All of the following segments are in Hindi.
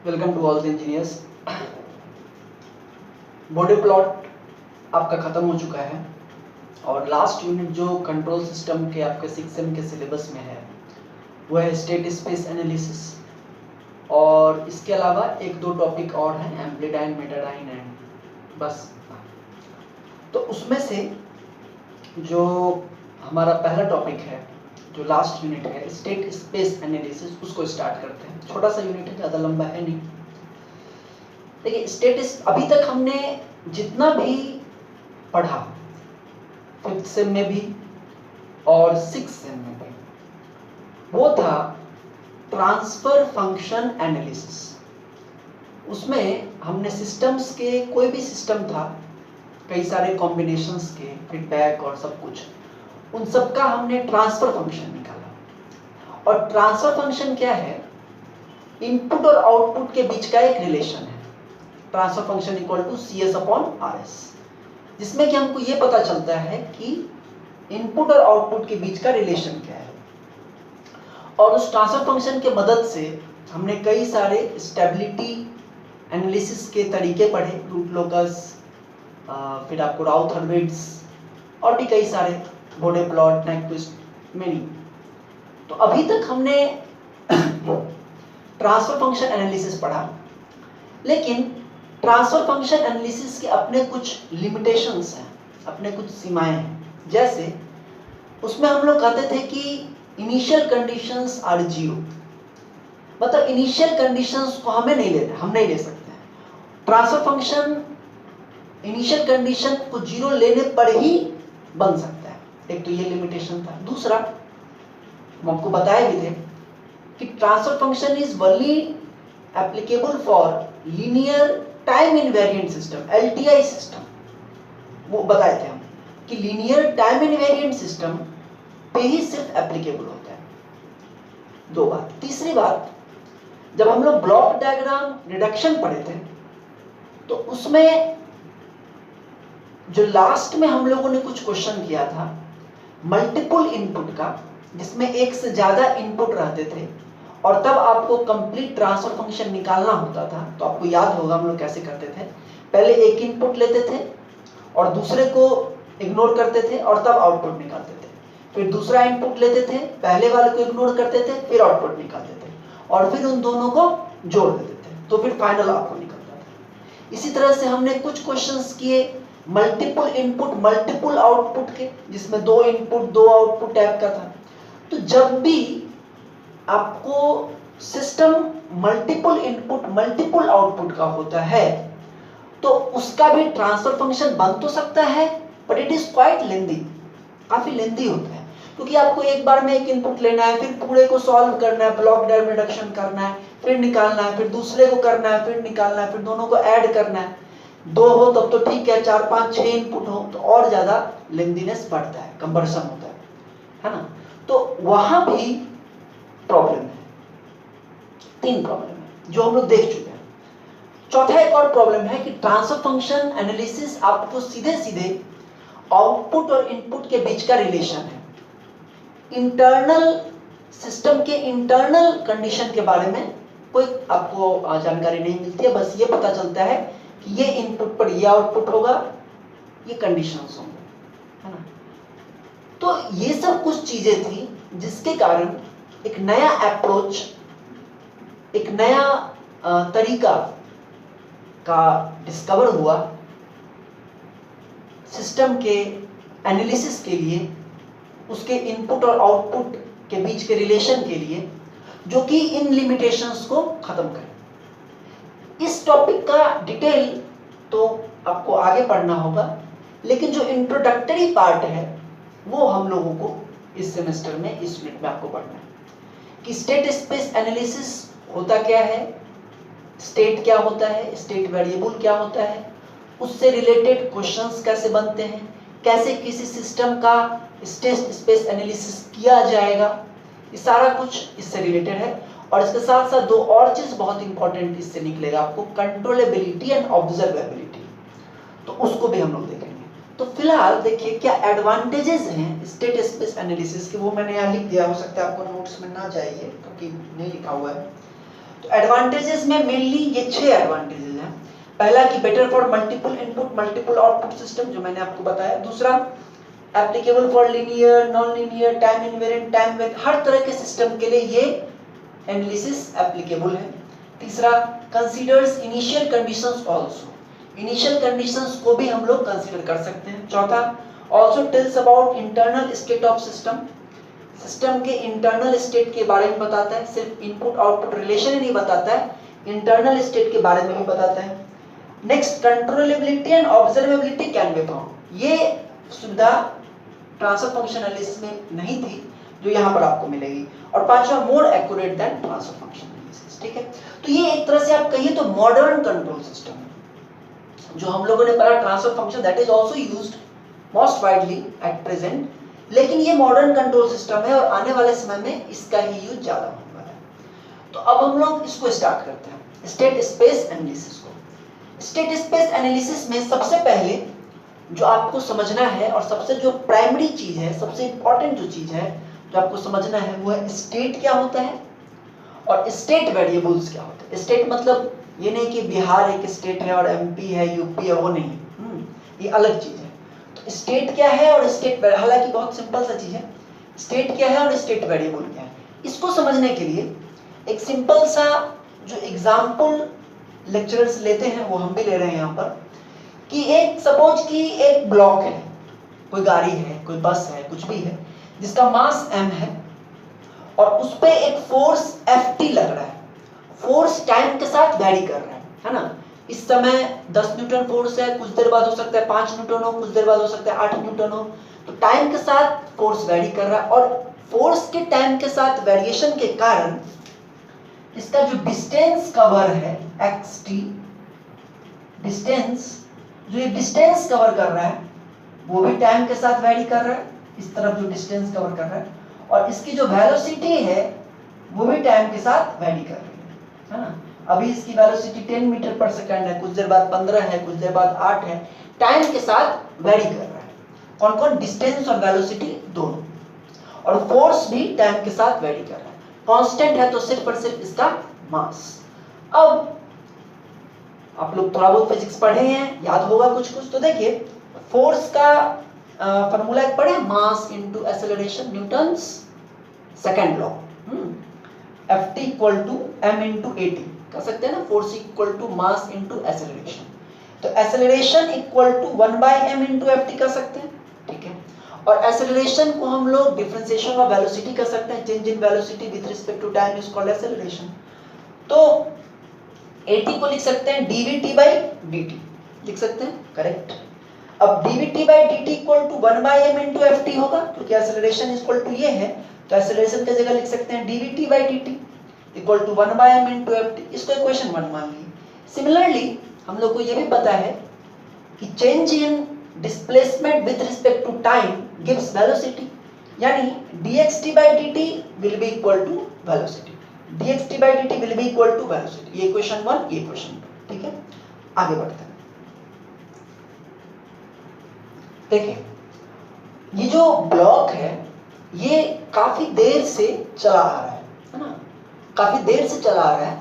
Welcome to all the engineers. Bode plot आपका ख़त्म हो चुका है और लास्ट यूनिट जो कंट्रोल सिस्टम के आपके 6M के सिलेबस में है वो है स्टेट स्पेस एनालिसिस, और इसके अलावा एक दो टॉपिक और हैं, एम्प्लीडाइन, मेटाडाइन एंड बस। तो उसमें से जो हमारा पहला टॉपिक है, जो लास्ट यूनिट है स्टेट स्पेस एनालिसिस, उसको स्टार्ट करते हैं। छोटा सा यूनिट है, ज़्यादा लंबा है नहीं। देखिए स्टेटिस अभी तक हमने जितना भी पढ़ा 5th सेम में भी और 6th सेम में भी, वो था ट्रांसफर फंक्शन एनालिसिस। उसमें हमने सिस्टम्स के, कोई भी सिस्टम था, कई सारे कॉम्बिनेशंस के, फीडबैक और सब कुछ, उन सब का हमने ट्रांसफर फंक्शन निकाला। और ट्रांसफर फंक्शन क्या है? इनपुट और आउटपुट के बीच का एक रिलेशन है। Transfer function equal to CS/RS, जिसमें कि हमको ये पता चलता है कि इनपुट और आउटपुट के बीच का रिलेशन क्या है। और उस ट्रांसफर फंक्शन के मदद से हमने कई सारे स्टेबिलिटी एनालिसिस के तरीके पढ़े, रूट लोकस, फिर आपको राउथ हर्विट्ज और भी कई सारे, बॉडी प्लॉट, नाइक्विस्ट, मेनी। तो अभी तक हमने ट्रांसफर फंक्शन एनालिसिस पढ़ा, लेकिन ट्रांसफर फंक्शन एनालिसिस के अपने कुछ लिमिटेशंस हैं, अपने कुछ सीमाएं हैं। जैसे उसमें हम लोग कहते थे कि इनिशियल कंडीशंस आर जीरो, मतलब इनिशियल कंडीशंस को हम नहीं ले सकते हैं। ट्रांसफर फंक्शन इनिशियल कंडीशन को जीरो लेने पर ही बन सकता है। एक तो ये लिमिटेशन था। दूसरा, हम आपको बताए भी थे कि transfer function is only applicable for linear time invariant system, LTI system. वो बताए थे हम कि लीनियर टाइम इनवेरिएंट सिस्टम पे ही सिर्फ एप्लीकेबल होता है। दो बात। तीसरी बात, जब हम लोग ब्लॉक डायग्राम रिडक्शन पढ़े थे, तो उसमें जो लास्ट में हम लोगों ने कुछ क्वेश्चन किया था मल्टीपल इनपुट का, जिसमें एक से ज्यादा इनपुट रहते थे और तब आपको कंप्लीट ट्रांसफर फंक्शन निकालना होता था। तो आपको याद होगा हम लोग कैसे करते थे। पहले एक इनपुट लेते थे और दूसरे को इग्नोर करते थे और तब आउटपुट निकालते थे। फिर दूसरा इनपुट लेते थे, पहले वाले को इग्नोर करते थे, फिर आउटपुट निकालते थे, और फिर उन दोनों को जोड़ देते थे, तो फिर फाइनल आउटपुट निकलता था। इसी तरह से हमने कुछ क्वेश्चंस किए मल्टीपल इनपुट मल्टीपल आउटपुट के, जिसमें 2 इनपुट 2 आउटपुट टाइप का था। तो जब भी आपको system multiple input multiple output का होता है, तो उसका भी ट्रांसफर फंक्शन बन तो सकता है, बट इट इज क्वाइट लेंदी, काफी लेंदी होता है, क्योंकि आपको एक बार में एक इनपुट लेना है, फिर पूरे को सॉल्व करना है, ब्लॉक डायग्राम रिडक्शन करना है, फिर निकालना है, फिर दूसरे को करना है, फिर निकालना है, फिर दोनों को ऐड करना है। 2 हो तब तो ठीक है, 4 5 6 इनपुट हो तो और ज्यादा लेंदीनेस बढ़ता है, कंबरसन होता है ना। तो वहां भी प्रॉब्लम है। 3 प्रॉब्लम है जो हम लोग देख चुके हैं। चौथा एक और प्रॉब्लम है कि ट्रांसफर फंक्शन एनालिसिस आपको सीधे सीधे आउटपुट और इनपुट के बीच का रिलेशन है, इंटरनल सिस्टम के इंटरनल कंडीशन के बारे में कोई आपको जानकारी नहीं मिलती है। बस ये पता चलता है कि ये इनपुट पर ये आउटपुट होगा, ये कंडीशंस होंगे, है ना। तो ये सब कुछ चीजें थी जिसके कारण एक नया अप्रोच, एक नया तरीका का डिस्कवर हुआ सिस्टम के एनालिसिस के लिए, उसके इनपुट और आउटपुट के बीच के रिलेशन के लिए, जो कि इन लिमिटेशंस को खत्म करे। इस टॉपिक का डिटेल तो आपको आगे पढ़ना होगा, लेकिन जो इंट्रोडक्टरी पार्ट है वो हम लोगों को इस सेमेस्टर में, इस यूनिट में आपको पढ़ना है कि स्टेट स्पेस एनालिसिस होता क्या है, स्टेट क्या होता है, स्टेट वेरिएबल क्या होता है, उससे रिलेटेड क्वेश्चंस कैसे बनते हैं, कैसे किसी सिस्टम का स्टेट स्पेस एनालिसिस किया जाएगा, ये सारा कुछ इससे रिलेटेड है। और इसके साथ साथ 2 और चीज बहुत इंपॉर्टेंट इससे निकलेगा आपको, कंट्रोलेबिलिटी एंड ऑब्जर्वेबिलिटी, तो उसको भी हम लोग देखेंगे। तो फिलहाल देखिए क्या एडवांटेजेस हैं स्टेट स्पेस एनालिसिस के, वो मैंने यहाँ लिख दिया, हो सकता है आपको नोट्स में ना जाइए क्योंकि नहीं लिखा हुआ है। तो एडवांटेजेस में मेनली ये 6 एडवांटेजेस हैं। पहला कि better for multiple input multiple output system, जो मैंने आपको बताया। दूसरा applicable for linear, non linear, time invariant, time variant, हर तरह के सिस्टम के लिए ये एनालिसिस एप्लीकेबल है। तीसरा considers initial conditions also, initial conditions को भी हम लोग कंसीडर कर सकते हैं। चौथा also tells about internal state of system, system के इंटरनल स्टेट के बारे में बताता है, सिर्फ इनपुट आउटपुट रिलेशन ही नहीं बताता है, इंटरनल स्टेट के बारे में भी बताता है। Next controllability and observability can be found, ये सुविधा ट्रांसफर फंक्शन एनालिसिस में नहीं थी जो यहाँ पर आपको मिलेगी। और पांचवा more accurate then transfer function analysis. ठीक है, तो ये एक तरह से आप कहिए तो मॉडर्न कंट्रोल सिस्टम है। जो हम लोगों ने पढ़ा transfer function, that is also used most widely at present, लेकिन ये मॉडर्न कंट्रोल सिस्टम है और आने वाले समय में इसका ही यूज ज्यादा होने वाला है। तो अब हम लोग इसको स्टार्ट करते हैं, स्टेट स्पेस एनालिसिस को। स्टेट स्पेस एनालिसिस में सबसे पहले जो आपको समझना है और सबसे जो प्राइमरी चीज है, सबसे इंपॉर्टेंट जो चीज है जो आपको समझना है, वो है स्टेट क्या होता है और स्टेट वेरिएबल्स क्या होते हैं। स्टेट मतलब ये नहीं कि बिहार एक स्टेट है और एमपी है, यूपी है, वो नहीं, ये अलग चीज है। तो स्टेट क्या है और स्टेट, हालांकि बहुत सिंपल सा चीज है, स्टेट क्या है और स्टेट वेरिएबल क्या है। इसको समझने के लिए एक सिंपल सा जो एग्जाम्पल लेक्चरर्स लेते हैं वो हम भी ले रहे हैं यहाँ पर, कि एक सपोज कि एक ब्लॉक है, कोई गाड़ी है, कोई बस है, कुछ भी है, जिसका मास m है और उस पे एक फोर्स Ft लग रहा है। फोर्स टाइम के साथ वैरी कर रहा है ना। इस समय 10 न्यूटन फोर्स है, कुछ देर बाद हो सकता है 5 न्यूटन हो, कुछ देर बाद हो सकता है 8 न्यूटन हो। तो टाइम के साथ फोर्स वैरी कर रहा है और फोर्स के टाइम के साथ वेरिएशन के कारण इसका जो डिस्टेंस कवर है xt, डिस्टेंस, जो ये डिस्टेंस कवर कर रहा है वो भी टाइम के साथ वैरी कर रहा है, इस तरफ जो डिस्टेंस कवर कर रहा है, और इसकी जो वेलोसिटी है वो भी टाइम के साथ वैरी कर रही है ना। अभी इसकी वेलोसिटी 10 मीटर पर सेकंड है, कुछ देर बाद 15 है, कुछ देर बाद 8 है, टाइम के साथ वैरी कर रहा है। कौन कौन? डिस्टेंस और वेलोसिटी दोनों। और फोर्स भी टाइम के साथ वैरी कर रहा है। कांस्टेंट है तो सिर्फ और सिर्फ इसका मास। अब आप लोग थोड़ा बहुत फिजिक्स पढ़े हैं, याद होगा कुछ कुछ। तो देखिए फोर्स का फॉर्मूला एक पढ़े, mass into acceleration, Newton's second law, Ft equal to m into at, कह सकते हैं ना, force equal to mass into acceleration. तो acceleration equal to 1/m into Ft कर सकते हैं, ठीक है। और एक्सेलरेशन को हम लोग डिफरेंशिएशन ऑफ वेलोसिटी कर सकते हैं, change in velocity with respect to time is called acceleration. तो at को लिख सकते हैं dvt/dt, लिख सकते हैं, करेक्ट। अब dvt/dt equal to 1/m into Ft होगा, क्योंकि एक्सेलरेशन इक्वल टू ये है, तो एक्सेलरेशन की जगह लिख सकते हैं dvt/dt equal to 1/m into Ft। इसको इक्वेशन 1 मान लीजिए। सिमिलरली हम लोग को ये भी पता है कि change in displacement with respect to time gives velocity, यानी dxt/dt will be equal to velocity, dxt/dt will be equal to velocity. ये इक्वेशन 1, ये इक्वेशन 2, ठीक है। आगे बढ़ते हैं। देखिए ये जो ब्लॉक है ये काफी देर से चला आ रहा है ना, काफी देर से चला आ रहा है,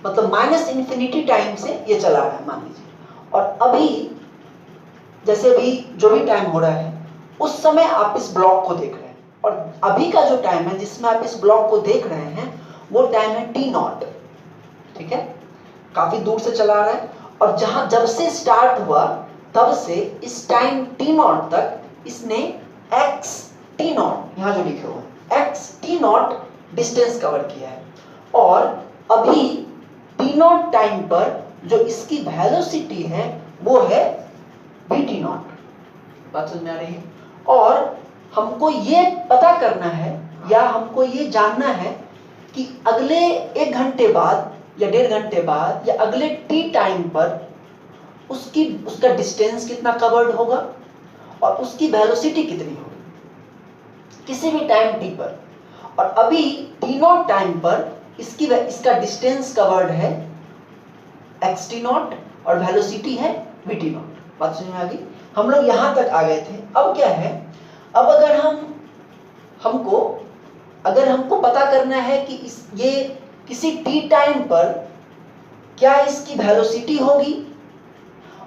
मतलब माइनस इन्फिनिटी टाइम से ये चला रहा है मान लीजिए। और अभी जैसे अभी जो भी टाइम हो रहा है उस समय आप इस ब्लॉक को देख रहे हैं, और अभी का जो टाइम है जिसमें आप इस ब्लॉक को देख रहे हैं वो टाइम है t0, ठीक है। काफी दूर से चला रहा है और जहां जब से स्टार्ट हुआ तब से इस टाइम t0 तक इसने x t0, यहां जो लिखे हुए x t0 डिस्टेंस कवर किया है। और अभी t0 टाइम पर जो इसकी वेलोसिटी है वो है vt0। बात समझ में आ रही है? और हमको ये पता करना है या हमको ये जानना है कि अगले 1 घंटे बाद या 1.5 घंटे बाद या अगले t टाइम पर उसका डिस्टेंस कितना कवर्ड होगा और उसकी वेलोसिटी कितनी होगी किसी भी टाइम t पर। और अभी t0 टाइम पर इसका डिस्टेंस कवर्ड है xt0 और वेलोसिटी है vt0। बात समझ में आ गई? हम लोग यहां तक आ गए थे। अब क्या है, अब अगर हमको पता करना है कि ये किसी टी टाइम पर क्या इसकी वेलोसिटी होगी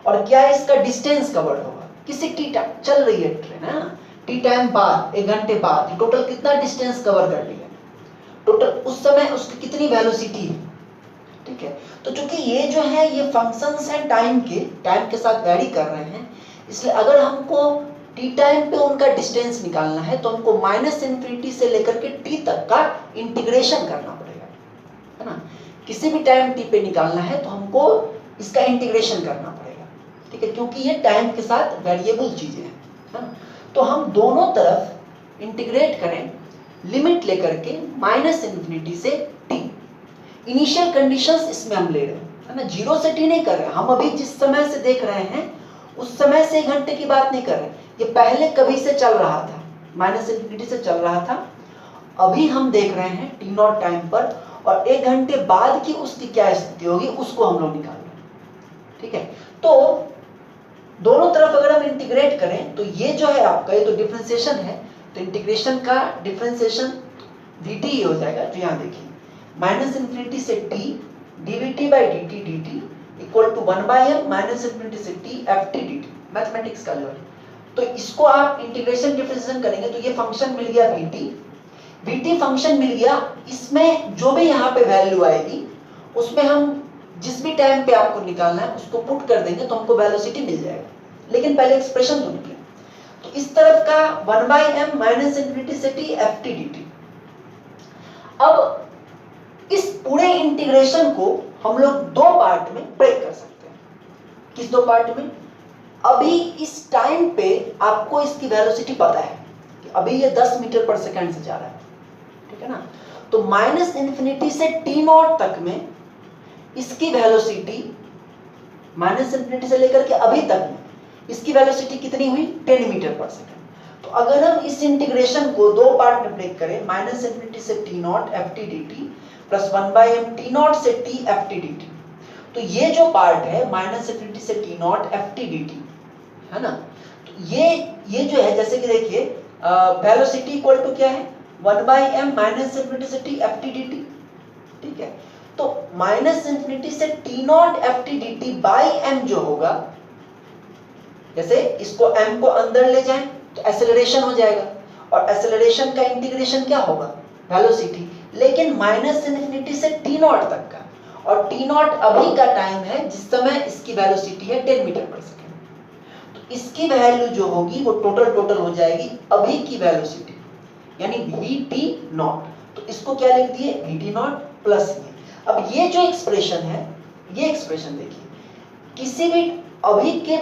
और क्या इसका डिस्टेंस कवर होगा। किसी टी टाइम चल रही है ट्रेन, है ना, टी टाइम बाद 1 घंटे बाद टोटल कितना डिस्टेंस कवर कर लिया, टोटल उस समय उसकी कितनी वेलोसिटी है। ठीक है, तो चूंकि ये जो है ये फंक्शंस हैं टाइम के साथ वैरी कर रहे हैं, इसलिए अगर हमको टी टाइम पे उनका डिस्टेंस निकालना है तो हमको -∞ से लेकर के टी तक का इंटीग्रेशन करना पड़ेगा, है ना। किसी भी टाइम टी पे निकालना है तो हमको इसका इंटीग्रेशन करना पड़ेगा। ठीक है, क्योंकि ये टाइम के साथ वेरिएबल चीजें हैं, है ना। तो हम दोनों तरफ इंटीग्रेट करें, लिमिट लेकर के -∞ से टी। इनिशियल कंडीशंस इसमें हम ले रहे हैं, है ना, 0 से टी नहीं कर रहे हैं। हम अभी जिस समय से देख रहे हैं उस समय से 1 घंटे की बात नहीं कर रहे हैं, ये पहले कभी से चल रहा था, -∞ से चल रहा था, अभी हम देख रहे हैं t0 टाइम पर, और 1 घंटे बाद की उसकी क्या स्थिति होगी उसको हम लोग निकाल रहे हैं। ठीक है, तो दोनों तरफ अगर हम इंटीग्रेट करें तो ये जो है आपका, ये तो डिफरेंशिएशन है, तो इंटीग्रेशन का डिफरेंशिएशन dt हो जाएगा। तो यहाँ देखिए -∞ से t dvt/dt dt equal to 1/m -∞ से t ft dt, मैथमेटिक्स का लेवल। तो इसको आप इंटीग्रेशन डिफरेंशिएशन करेंगे तो ये फंक्शन मिल गया vt फंक्शन मिल गया। इसमें जो भी यहाँ पे वैल्यू आएगी उसमें हम जिस भी टाइम पे आपको निकालना है उसको पुट कर देंगे तो हमको वेलोसिटी मिल जाएगा, लेकिन पहले एक्सप्रेशन तो निकले। तो इस तरफ का 1/m -∞ से t ft dt। अब इस पूरे इंटीग्रेशन को हम लोग 2 पार्ट में ब्रेक कर सकते हैं। किस 2 पार्ट में? अभी इस टाइम पे आपको इसकी वेलोसिटी पता है कि अभी ये 10 मीटर पर सेकंड से जा रहा है, ठीक है ना। तो -∞ से t0 तक में इसकी वेलोसिटी, -∞ से लेकर के अभी तक में इसकी वेलोसिटी कितनी हुई, 10 मीटर पर सेकंड। तो अगर हम इस इंटीग्रेशन को 2 पार्ट में ब्रेक करें, -∞ से t0 ft dt plus 1/m t0 से t ft dt, तो ये जो पार्ट है -∞ से t0 ft dt, है ना। तो ये जो है, जैसे कि देखिए वेलोसिटी इक्वल टू क्या है, 1/m -∞ से t ft dt। ठीक है, तो -∞ से t0 ft dt by m जो होगा, जैसे इसको m को अंदर ले जाएं तो एक्सेलरेशन हो जाएगा, और एक्सेलरेशन का इंटीग्रेशन क्या होगा, वेलोसिटी, लेकिन -∞ से t0 तक का, और t0 अभी का टाइम है जिस समय इसकी वेलोसिटी है 10 मीटर पर सेकंड। तो इसकी वैल्यू जो होगी वो टोटल हो जाएगी अभी की वेलोसिटी, यानी vt0। तो इसको क्या लिख दिए, vt0 प्लस ये। अब ये जो एक्सप्रेशन है, ये एक्सप्रेशन देखिए, किसी भी अभी के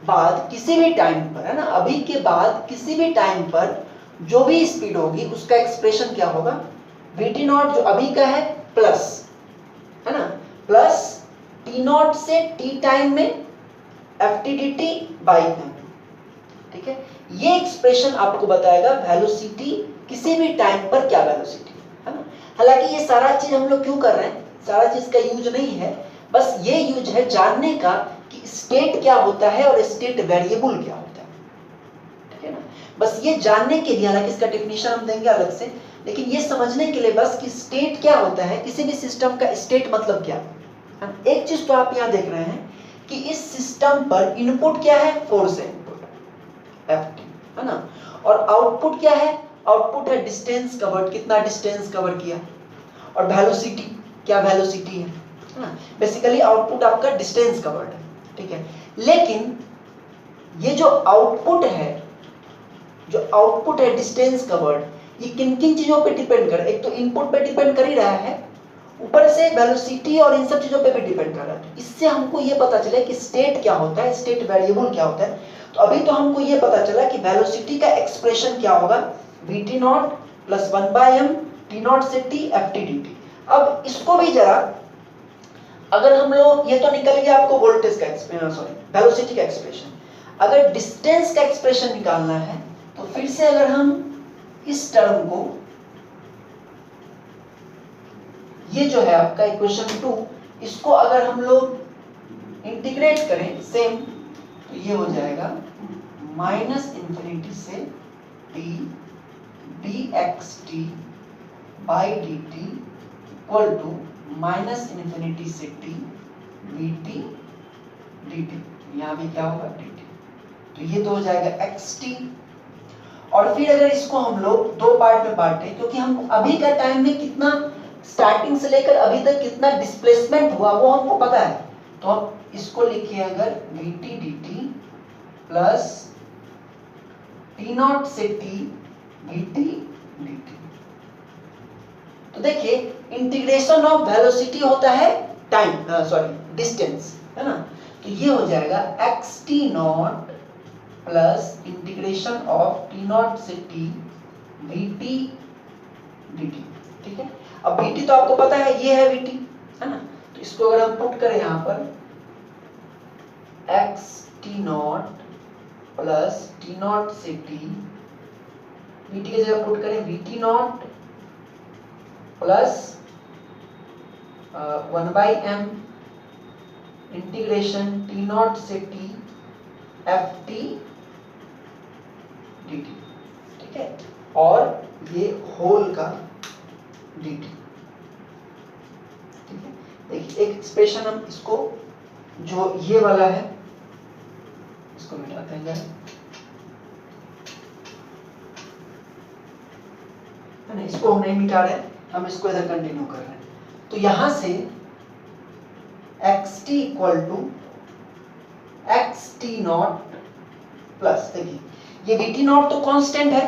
बाद किसी भी टाइम पर, है ना, अभी के बाद किसी भी टाइम पर जो भी स्पीड होगी उसका एक्सप्रेशन क्या होगा, vt0 जो अभी का है प्लस, है ना, प्लस t0 से t टाइम में ft dt बाई m। ठीक है, ये एक्सप्रेशन आपको बताएगा वेलोसिटी किसी भी टाइम पर क्या वेलोसिटी है ना। हालांकि ये सारा चीज हम लोग क्यों कर रहे हैं, सारा चीज का यूज नहीं है, बस ये यूज है जानने का कि स्टेट क्या होता है और स्टेट वेरिएबल क्या होता है। ठीक है ना, बस ये जानने के लिए, हालांकि इसका डेफिनेशन हम देंगे अलग से, लेकिन ये समझने के लिए बस कि स्टेट क्या होता है, किसी भी सिस्टम का स्टेट मतलब क्या है। एक चीज तो आप यहाँ देख रहे हैं कि इस सिस्टम पर इनपुट क्या है, फोर्स है इनपुट ft, है ना, और आउटपुट क्या है, आउटपुट है डिस्टेंस कवर्ड, कितना डिस्टेंस कवर किया, और वेलोसिटी, क्या वेलोसिटी है ना। बेसिकली आउटपुट आपका डिस्टेंस कवर्ड है, ठीक है। लेकिन ये जो आउटपुट है डिस्टेंस कवर्ड, ये किन किन चीजों पे डिपेंड कर रहा है, एक तो इनपुट पे डिपेंड कर ही रहा है, ऊपर से वेलोसिटी और इन सब चीजों पे भी डिपेंड कर रहा है। इससे हमको ये पता चला कि स्टेट क्या होता है, स्टेट वेरिएबल क्या होता है। तो अभी तो हमको ये पता चला कि वेलोसिटी का एक्सप्रेशन क्या होगा, vt0 प्लस 1/m t0 से t ft dt। अब इसको भी जरा अगर हम लोग, ये तो निकल गया आपको वोल्टेज का वेलोसिटी का एक्सप्रेशन, अगर डिस्टेंस का एक्सप्रेशन निकालना है तो फिर से अगर हम इस टर्म को, ये जो है आपका इक्वेशन 2, इसको अगर हम लोग इंटीग्रेट करें सेम, तो ये हो जाएगा -∞ से t dxt by dt equal to minus infinity से t V T D T, यहाँ भी क्या होगा dt, तो ये तो हो जाएगा xt। और फिर अगर इसको हम लोग दो पार्ट में बांटे, क्योंकि हम अभी का टाइम में कितना स्टार्टिंग से लेकर अभी तक कितना डिस्प्लेसमेंट हुआ वो हमको पता है, तो हम इसको लिखिए अगर vt dt plus t not से t vt dt। तो देखिए इंटीग्रेशन ऑफ वेलोसिटी होता है टाइम सॉरी डिस्टेंस, है ना, तो ये हो जाएगा xt not plus integration of t not से t vt dt। ठीक है, अब vt तो आपको पता है ये है vt, है ना, तो इसको अगर हम पुट करें यहां पर xt not plus t not से t, vt की जगह पुट करें vt not plus 1/m integration t not से t ft dt। ठीक है, और ये होल का dt। ठीक है, देखिए एक एक्सप्रेशन हम इसको जो ये वाला है इसको मिटाते हैं, है ना, इसको हम नहीं मिटा रहे, हम इसको इधर कंटिन्यू कर रहे हैं। तो यहां से xt equal to xt not plus, देखिए ये vt नॉट तो कांस्टेंट है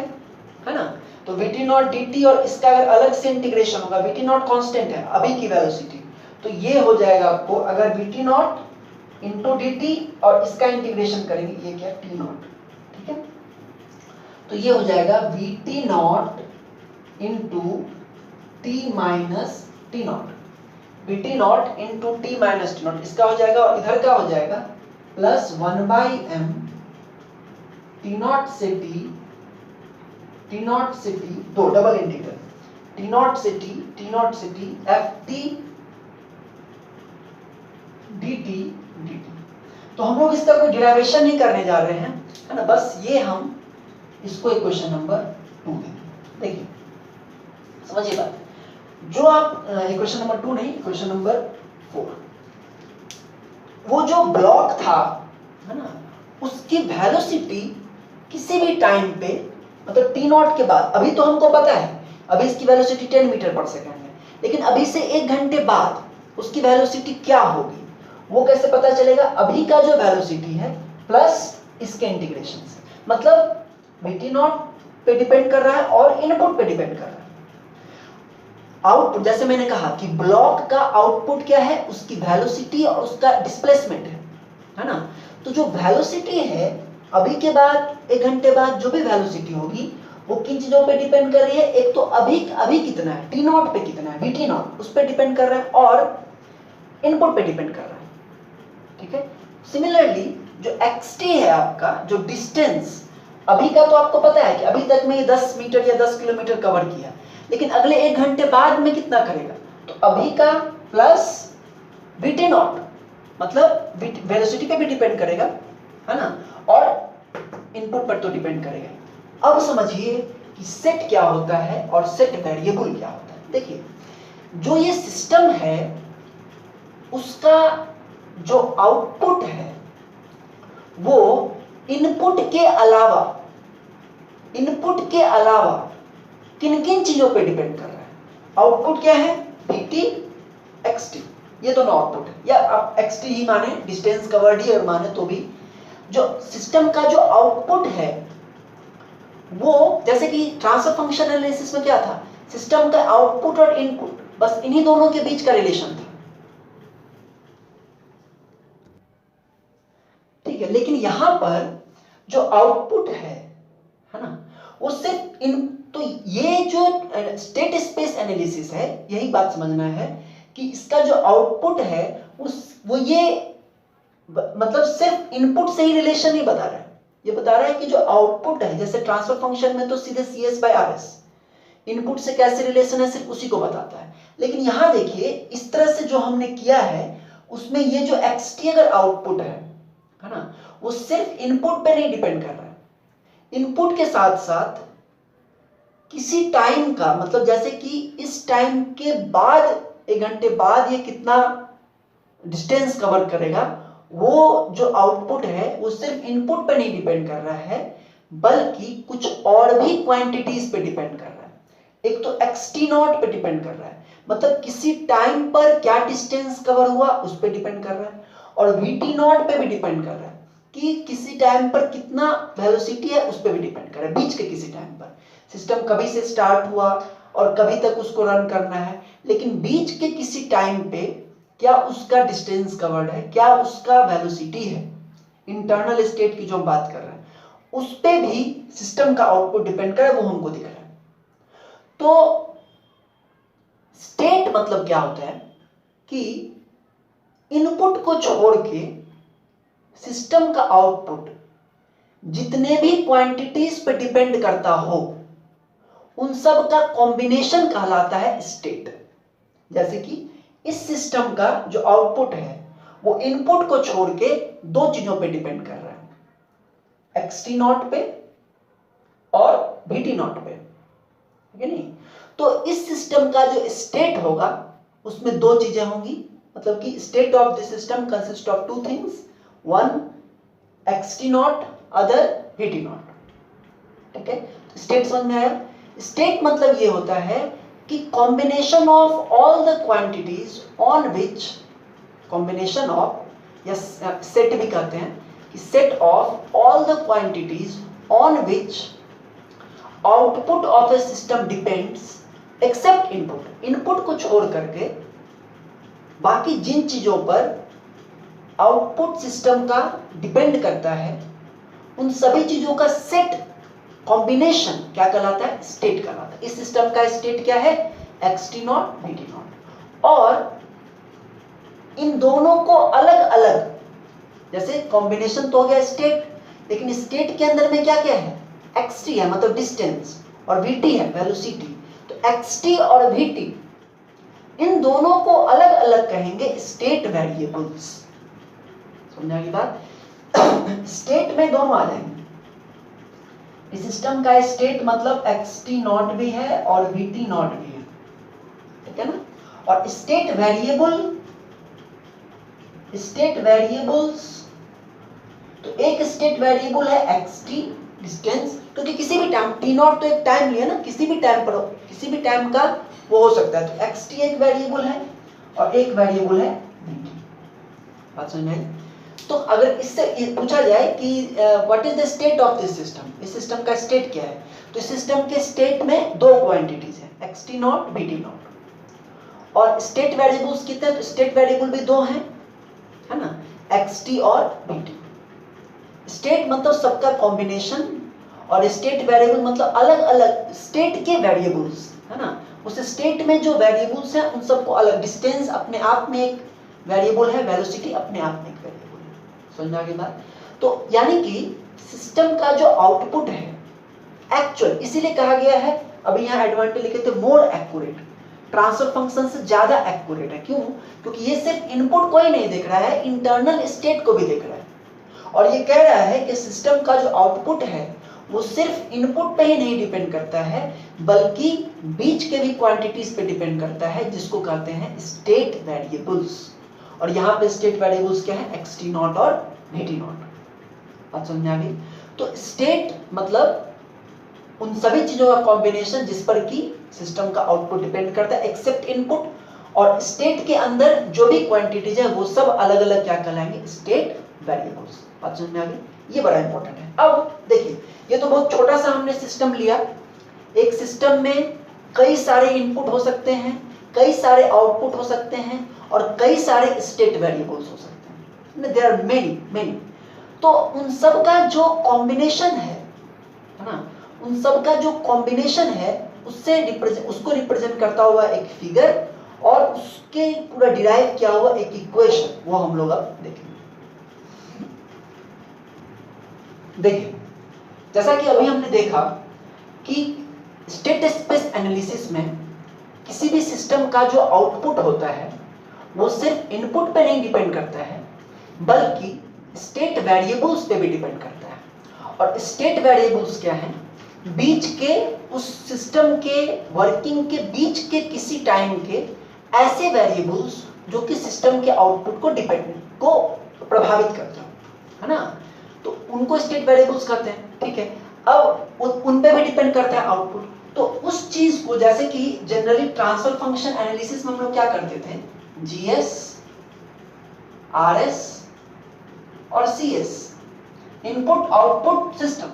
ना, तो vt नॉट dt और इसका अगर अलग से इंटीग्रेशन होगा, vt नॉट कांस्टेंट है अभी की वेलोसिटी, तो ये हो जाएगा आपको अगर vt नॉट इंटू dt और इसका इंटीग्रेशन करेंगे ये क्या t नॉट। ठीक है, तो ये हो जाएगा vt not into t minus T not, vt not into t minus T not, इसका हो जाएगा और इधर का हो जाएगा प्लस 1/m t नॉट से t दो डबल इंटीग्रल t नॉट से t ft dt dt। तो हम लोग इसका कोई डेरिवेशन नहीं करने जा रहे हैं, है ना, बस ये हम इसको इक्वेशन नंबर 2 देंगे। देखिए समझिए बात, जो आप इक्वेशन नंबर 2 नहीं, इक्वेशन नंबर 4, वो जो ब्लॉक था, है ना, उसकी वेलोसिटी किसी भी टाइम पे मतलब t नॉट के बाद, अभी तो हमको पता है अभी इसकी वेलोसिटी 10 मीटर पर सेकंड है, लेकिन अभी से 1 घंटे बाद उसकी वेलोसिटी क्या होगी वो कैसे पता चलेगा? अभी का जो वेलोसिटी है प्लस इसके इंटीग्रेशन से, मतलब vt नॉट पे डिपेंड कर रहा है और इनपुट पे डिपेंड कर रहा है। आउटपुट, जैसे मैंने कहा कि ब्लॉक का आउटपुट क्या है, उसकी वेलोसिटी और उसका डिस्प्लेसमेंट है ना, तो जो वेलोसिटी है अभी के बाद 1 घंटे बाद जो भी वेलोसिटी होगी वो किन चीजों पे डिपेंड कर रही है, एक तो अभी कितना है टी नॉट पे कितना है, vt नॉट उस पे डिपेंड कर रहा है और इनपुट पे डिपेंड कर रहा है। ठीक है, सिमिलरली जो xt है आपका, जो डिस्टेंस अभी का तो आपको पता है कि अभी तक में ये 10 मीटर या 10 किलोमीटर कवर किया, लेकिन अगले 1 घंटे बाद में कितना करेगा, तो अभी का प्लस vt नॉट मतलब वेलोसिटी पे भी डिपेंड करेगा, है ना, और इनपुट पर तो डिपेंड करेगा। अब समझिए कि सेट क्या होता है और सेट वेरिएबल क्या होता है। देखिए जो ये सिस्टम है उसका जो आउटपुट है वो इनपुट के अलावा किन किन चीजों पे डिपेंड कर रहा है। आउटपुट क्या है, vt xt, ये दोनों आउटपुट है, या आप xt ही माने, डिस्टेंस कवर्ड ही और माने तो भी, जो सिस्टम का जो आउटपुट है वो, जैसे कि ट्रांसफर फंक्शन एनालिसिस में क्या था, सिस्टम का आउटपुट और इनपुट, बस इन्हीं दोनों के बीच का रिलेशन था। ठीक है, लेकिन यहां पर जो आउटपुट है ना, वो सिर्फ इन, तो ये जो स्टेट स्पेस एनालिसिस है, यही बात समझना है कि इसका जो आउटपुट है वो ये मतलब सिर्फ इनपुट से ही रिलेशन नहीं बता रहा है, ये बता रहा है कि जो आउटपुट है, जैसे ट्रांसफर फंक्शन में तो सीधे CS/RS इनपुट से कैसे रिलेशन है सिर्फ उसी को बताता है, लेकिन यहां देखिए इस तरह से जो हमने किया है उसमें ये जो xt अगर आउटपुट है ना, वो सिर्फ इनपुट पे नहीं डिपेंड कर रहा है, इनपुट के साथ साथ किसी टाइम का, मतलब जैसे कि इस टाइम के बाद 1 घंटे बाद ये कितना डिस्टेंस कवर करेगा, वो जो आउटपुट है वो सिर्फ इनपुट पे नहीं डिपेंड कर रहा है, बल्कि कुछ और भी क्वांटिटीज पे डिपेंड कर रहा है। एक तो xt नॉट पे डिपेंड कर रहा है, मतलब किसी टाइम पर क्या डिस्टेंस कवर हुआ उस पे डिपेंड कर रहा है, और vt नॉट पे भी डिपेंड कर रहा है कि किसी टाइम पर कितना वेलोसिटी है उस पे भी डिपेंड कर रहा है। बीच के किसी टाइम पर सिस्टम कभी से स्टार्ट हुआ और कभी तक उसको रन करना है, लेकिन बीच के किसी टाइम पे क्या उसका डिस्टेंस कवर्ड है, क्या उसका वेलोसिटी है, इंटरनल स्टेट की जो हम बात कर रहे हैं उस पे भी सिस्टम का आउटपुट डिपेंड कर रहा है, वो हमको दिख रहा है। तो स्टेट मतलब क्या होता है कि इनपुट को छोड़ के सिस्टम का आउटपुट जितने भी क्वांटिटीज पे डिपेंड करता हो उन सब का कॉम्बिनेशन कहलाता है स्टेट। जैसे कि इस सिस्टम का जो आउटपुट है वो इनपुट को छोड़ के 2 चीजों पे डिपेंड कर रहा है, xt नॉट पे और vt नॉट पे, ठीक है नहीं। तो इस सिस्टम का जो स्टेट होगा उसमें 2 चीजें होंगी, मतलब कि state of this system consist of 2 things, one xt not, other vt not, ठीक है। स्टेट समझ में आया? स्टेट मतलब ये होता है कि combination of all the quantities on which, combination of या सेट भी कहते हैं कि set of all the quantities on which output of a system depends except input. Input को छोड़ करके बाकी जिन चीजों पर आउटपुट सिस्टम का डिपेंड करता है उन सभी चीजों का सेट कॉम्बिनेशन क्या कहलाता है? स्टेट कहलाता है। इस सिस्टम का स्टेट क्या है? xt not vt not. और इन दोनों को अलग अलग, जैसे कॉम्बिनेशन तो हो गया स्टेट, लेकिन स्टेट के अंदर में क्या क्या है? xt है मतलब डिस्टेंस, और vt है वेलोसिटी। तो xt और vt इन दोनों को अलग अलग कहेंगे स्टेट वेरिएबल्स। समझा की बात? स्टेट में दोनों आ जाएंगे। इस सिस्टम का स्टेट मतलब xt नॉट भी है और vt नॉट भी है, ठीक है ना। और स्टेट वेरिएबल्स, तो एक स्टेट वेरिएबल है xt डिस्टेंस, क्योंकि किसी भी टाइम t नॉट तो एक टाइम लिया ना, किसी भी टाइम पर किसी भी टाइम का वो हो सकता है। तो xt एक वेरिएबल है और एक वेरिएबल है vt। बात समझ में आई? तो अगर इससे पूछा जाए कि what is the state of this system, इस सिस्टम का स्टेट क्या है, तो इस सिस्टम के स्टेट में 2 क्वांटिटीज हैं, xt नॉट vt नॉट। और स्टेट वेरिएबल्स कितने? तो स्टेट वेरिएबल भी 2 हैं, है ना, xt और vt। स्टेट मतलब सबका कॉम्बिनेशन, और स्टेट वेरिएबल मतलब अलग अलग स्टेट के वेरिएबल्स, है ना। उस स्टेट में जो वेरिएबल्स हैं उन सबको अलग, डिस्टेंस अपने आप में एक वेरिएबल है, वेलोसिटी अपने आप में एक वेरिएबल है। समझ में आ गई बात? तो यानी कि सिस्टम का जो आउटपुट है एक्चुअल, इसीलिए कहा गया है, अभी यहाँ एडवांटेज लिखे थे मोर एक्यूरेट, ट्रांसफर फंक्शन से ज्यादा एक्यूरेट है। क्यों? क्योंकि ये सिर्फ इनपुट को ही नहीं देख रहा है, इंटरनल स्टेट को भी देख रहा है। और ये कह रहा है कि सिस्टम का जो आउटपुट है वो सिर्फ इनपुट पे ही नहीं डिपेंड करता है, बल्कि बीच के भी क्वांटिटीज पे डिपेंड करता है, जिसको कहते हैं स्टेट वेरिएबल्स। और यहाँ पे स्टेट वेरिएबल्स क्या है? xt नॉट और vt नॉट। बात समझ में आ गई? तो स्टेट मतलब उन सभी चीजों का कॉम्बिनेशन जिस पर कि सिस्टम का आउटपुट डिपेंड करता है एक्सेप्ट इनपुट, और स्टेट के अंदर जो भी क्वांटिटीज है वो सब अलग अलग क्या कहलाएंगे? State variables. बात समझ में आ गई? ये बड़ा इंपॉर्टेंट है। अब देखिए, ये तो बहुत छोटा सा हमने सिस्टम लिया। एक सिस्टम में कई सारे इनपुट हो सकते हैं, कई सारे आउटपुट हो सकते हैं, और कई सारे स्टेट वेरिएबल्स हो सकते हैं। There are many. तो उन सब का जो कॉम्बिनेशन है ना, उन सब का जो कॉम्बिनेशन है उसको रिप्रेजेंट करता हुआ एक फिगर, और उसके पूरा डिराइव किया हुआ एक इक्वेशन, वो हम लोग अब देखेंगे। देखिए, जैसा कि अभी हमने देखा कि स्टेट स्पेस एनालिसिस में किसी भी सिस्टम का जो आउटपुट होता है वो सिर्फ इनपुट पे नहीं डिपेंड करता है, बल्कि स्टेट वेरिएबल्स पे भी डिपेंड करता है। और स्टेट वेरिएबल्स क्या हैं? बीच के, उस सिस्टम के वर्किंग के बीच के किसी टाइम के ऐसे वेरिएबल्स जो कि सिस्टम के आउटपुट को प्रभावित करते हैं, है ना, तो उनको स्टेट वेरिएबल्स कहते हैं, ठीक है। अब उन पे भी डिपेंड करता है आउटपुट। तो उस चीज को, जैसे कि जनरली ट्रांसफर फंक्शन एनालिसिस में हम लोग क्या करते थे, जीएस, आरएस और सीएस, इनपुट आउटपुट सिस्टम।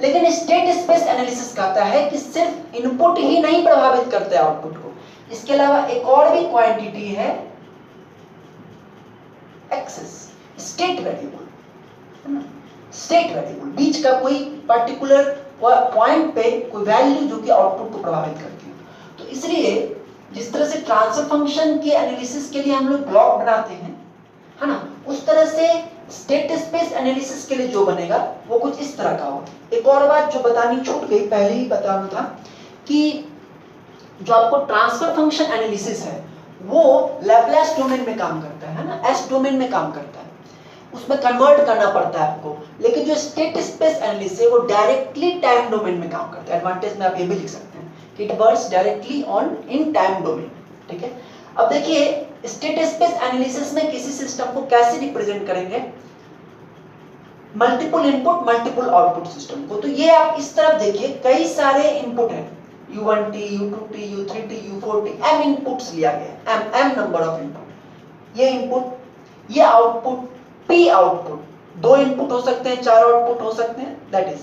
लेकिन स्टेट स्पेस एनालिसिस कहता है कि सिर्फ इनपुट ही नहीं प्रभावित करते आउटपुट को, इसके अलावा एक और भी क्वांटिटी है, एक्सेस, स्टेट वेरिएबल, है ना, स्टेट वेरिएबल, बीच का कोई पर्टिकुलर पॉइंट पे कोई वैल्यू जो कि आउटपुट को प्रभावित करती है। तो इसलिए जिस तरह से ट्रांसफर फंक्शन के एनालिसिस के लिए हम लोग ब्लॉक बनाते हैं, है ना, उस तरह से स्टेट स्पेस एनालिसिस के लिए जो बनेगा वो कुछ इस तरह का होगा। एक और बात जो बतानी छूट गई, पहले ही बताना था, कि जो आपको ट्रांसफर फंक्शन एनालिसिस है वो लैप्लेस डोमेन में काम करता है ना, एस डोमेन में काम करता है, उसमें कन्वर्ट करना पड़ता है आपको। लेकिन जो स्टेट स्पेस एनालिसिस है वो डायरेक्टली टाइम डोमेन में काम करता है। एडवांटेज में आप ये भी लिख सकते हैं कि it works directly on in time domain, ठीक है। अब देखिए स्टेट स्पेस एनालिसिस में किसी सिस्टम को कैसे रिप्रेजेंट करेंगे, multiple input multiple output system को। तो ये आप इस तरफ देखिए, कई सारे इनपुट हैं, U1T, U2T, U3T, U4T, m inputs लिया गया, m नंबर ऑफ इनपुट, ये इनपुट, ये आउटपुट, p आउटपुट, 2 इनपुट हो सकते हैं, 4 आउटपुट हो सकते हैं, दैट इज,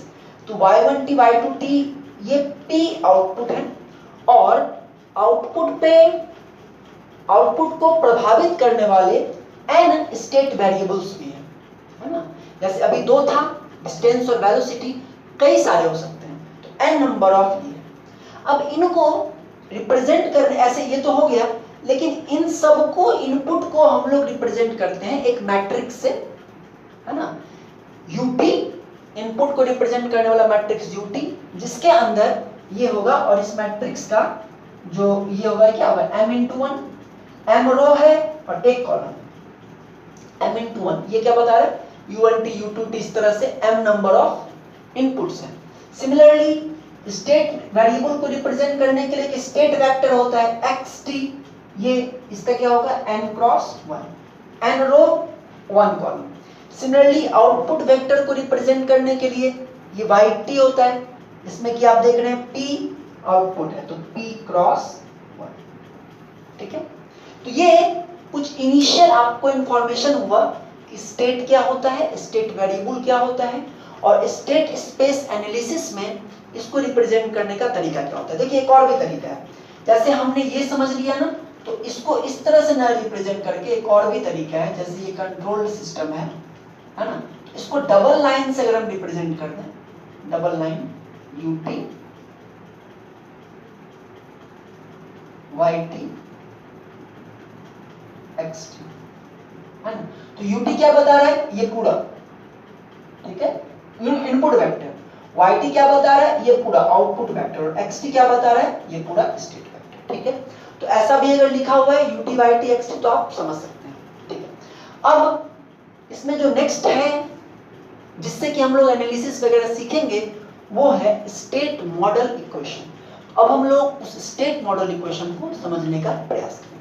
तो Y1T, Y2T ये p आउटपुट है, और आउटपुट पे, आउटपुट को प्रभावित करने वाले n स्टेट वेरिएबल्स भी हैं, है ना, जैसे अभी 2 था, डिस्टेंस और वेलोसिटी, कई सारे हो सकते हैं, तो n नंबर ऑफ ये। अब इनको रिप्रेजेंट करने, ऐसे ये तो हो गया, लेकिन इन सब को, इनपुट को हम लोग रिप्रेजेंट करते हैं एक मैट्रिक्स से, है ना, UT, इनपुट को रिप्रेजेंट करने वाला मैट्रिक्स UT, जिसके अंदर ये होगा, और इस मैट्रिक्स का जो ये होगा क्या होगा, m into 1, m रो है और एक कॉलम, m into 1, ये क्या बता रहा है, U1T, U2T, इस तरह से m नंबर ऑफ इनपुट्स हैं। सिमिलरली स्टेट वेरिएबल को रिप्रेजेंट करने के लिए एक स्टेट वेक्टर होता है xt, ये इसका क्या होगा, n क्रॉस 1, n रो 1 कॉलम। सिमिलरली आउटपुट वेक्टर को रिप्रेजेंट करने के लिए ये yt होता है, इसमें कि आप देख रहे हैं p आउटपुट है, तो p क्रॉस 1, ठीक है। तो ये कुछ इनिशियल आपको इंफॉर्मेशन हुआ कि स्टेट क्या होता है, स्टेट वेरिएबल क्या होता है, और स्टेट स्पेस एनालिसिस में इसको रिप्रेजेंट करने का तरीका क्या होता है। देखिए एक और भी तरीका है, जैसे हमने ये समझ लिया ना, तो इसको इस तरह से ना रिप्रेजेंट करके एक और भी तरीका है, जैसे ये कंट्रोल्ड सिस्टम है ना, इसको डबल लाइन से अगर हम रिप्रेजेंट कर दें, double line UT, YT, XT, है ना, तो UT क्या बता रहा है, ये पूरा, ठीक है, इनपुट वेक्टर, YT क्या बता रहा है, ये पूरा आउटपुट वेक्टर, और XT क्या बता रहा है, ये पूरा स्टेट वेक्टर, ठीक है। तो ऐसा भी अगर लिखा हुआ है UT, YT, XT, तो आप समझ सकते हैं, ठीक है। अब इसमें जो नेक्स्ट है जिससे कि हम लोग एनालिसिस वगैरह सीखेंगे, वो है स्टेट मॉडल इक्वेशन। अब हम लोग उस स्टेट मॉडल इक्वेशन को समझने का प्रयास करेंगे।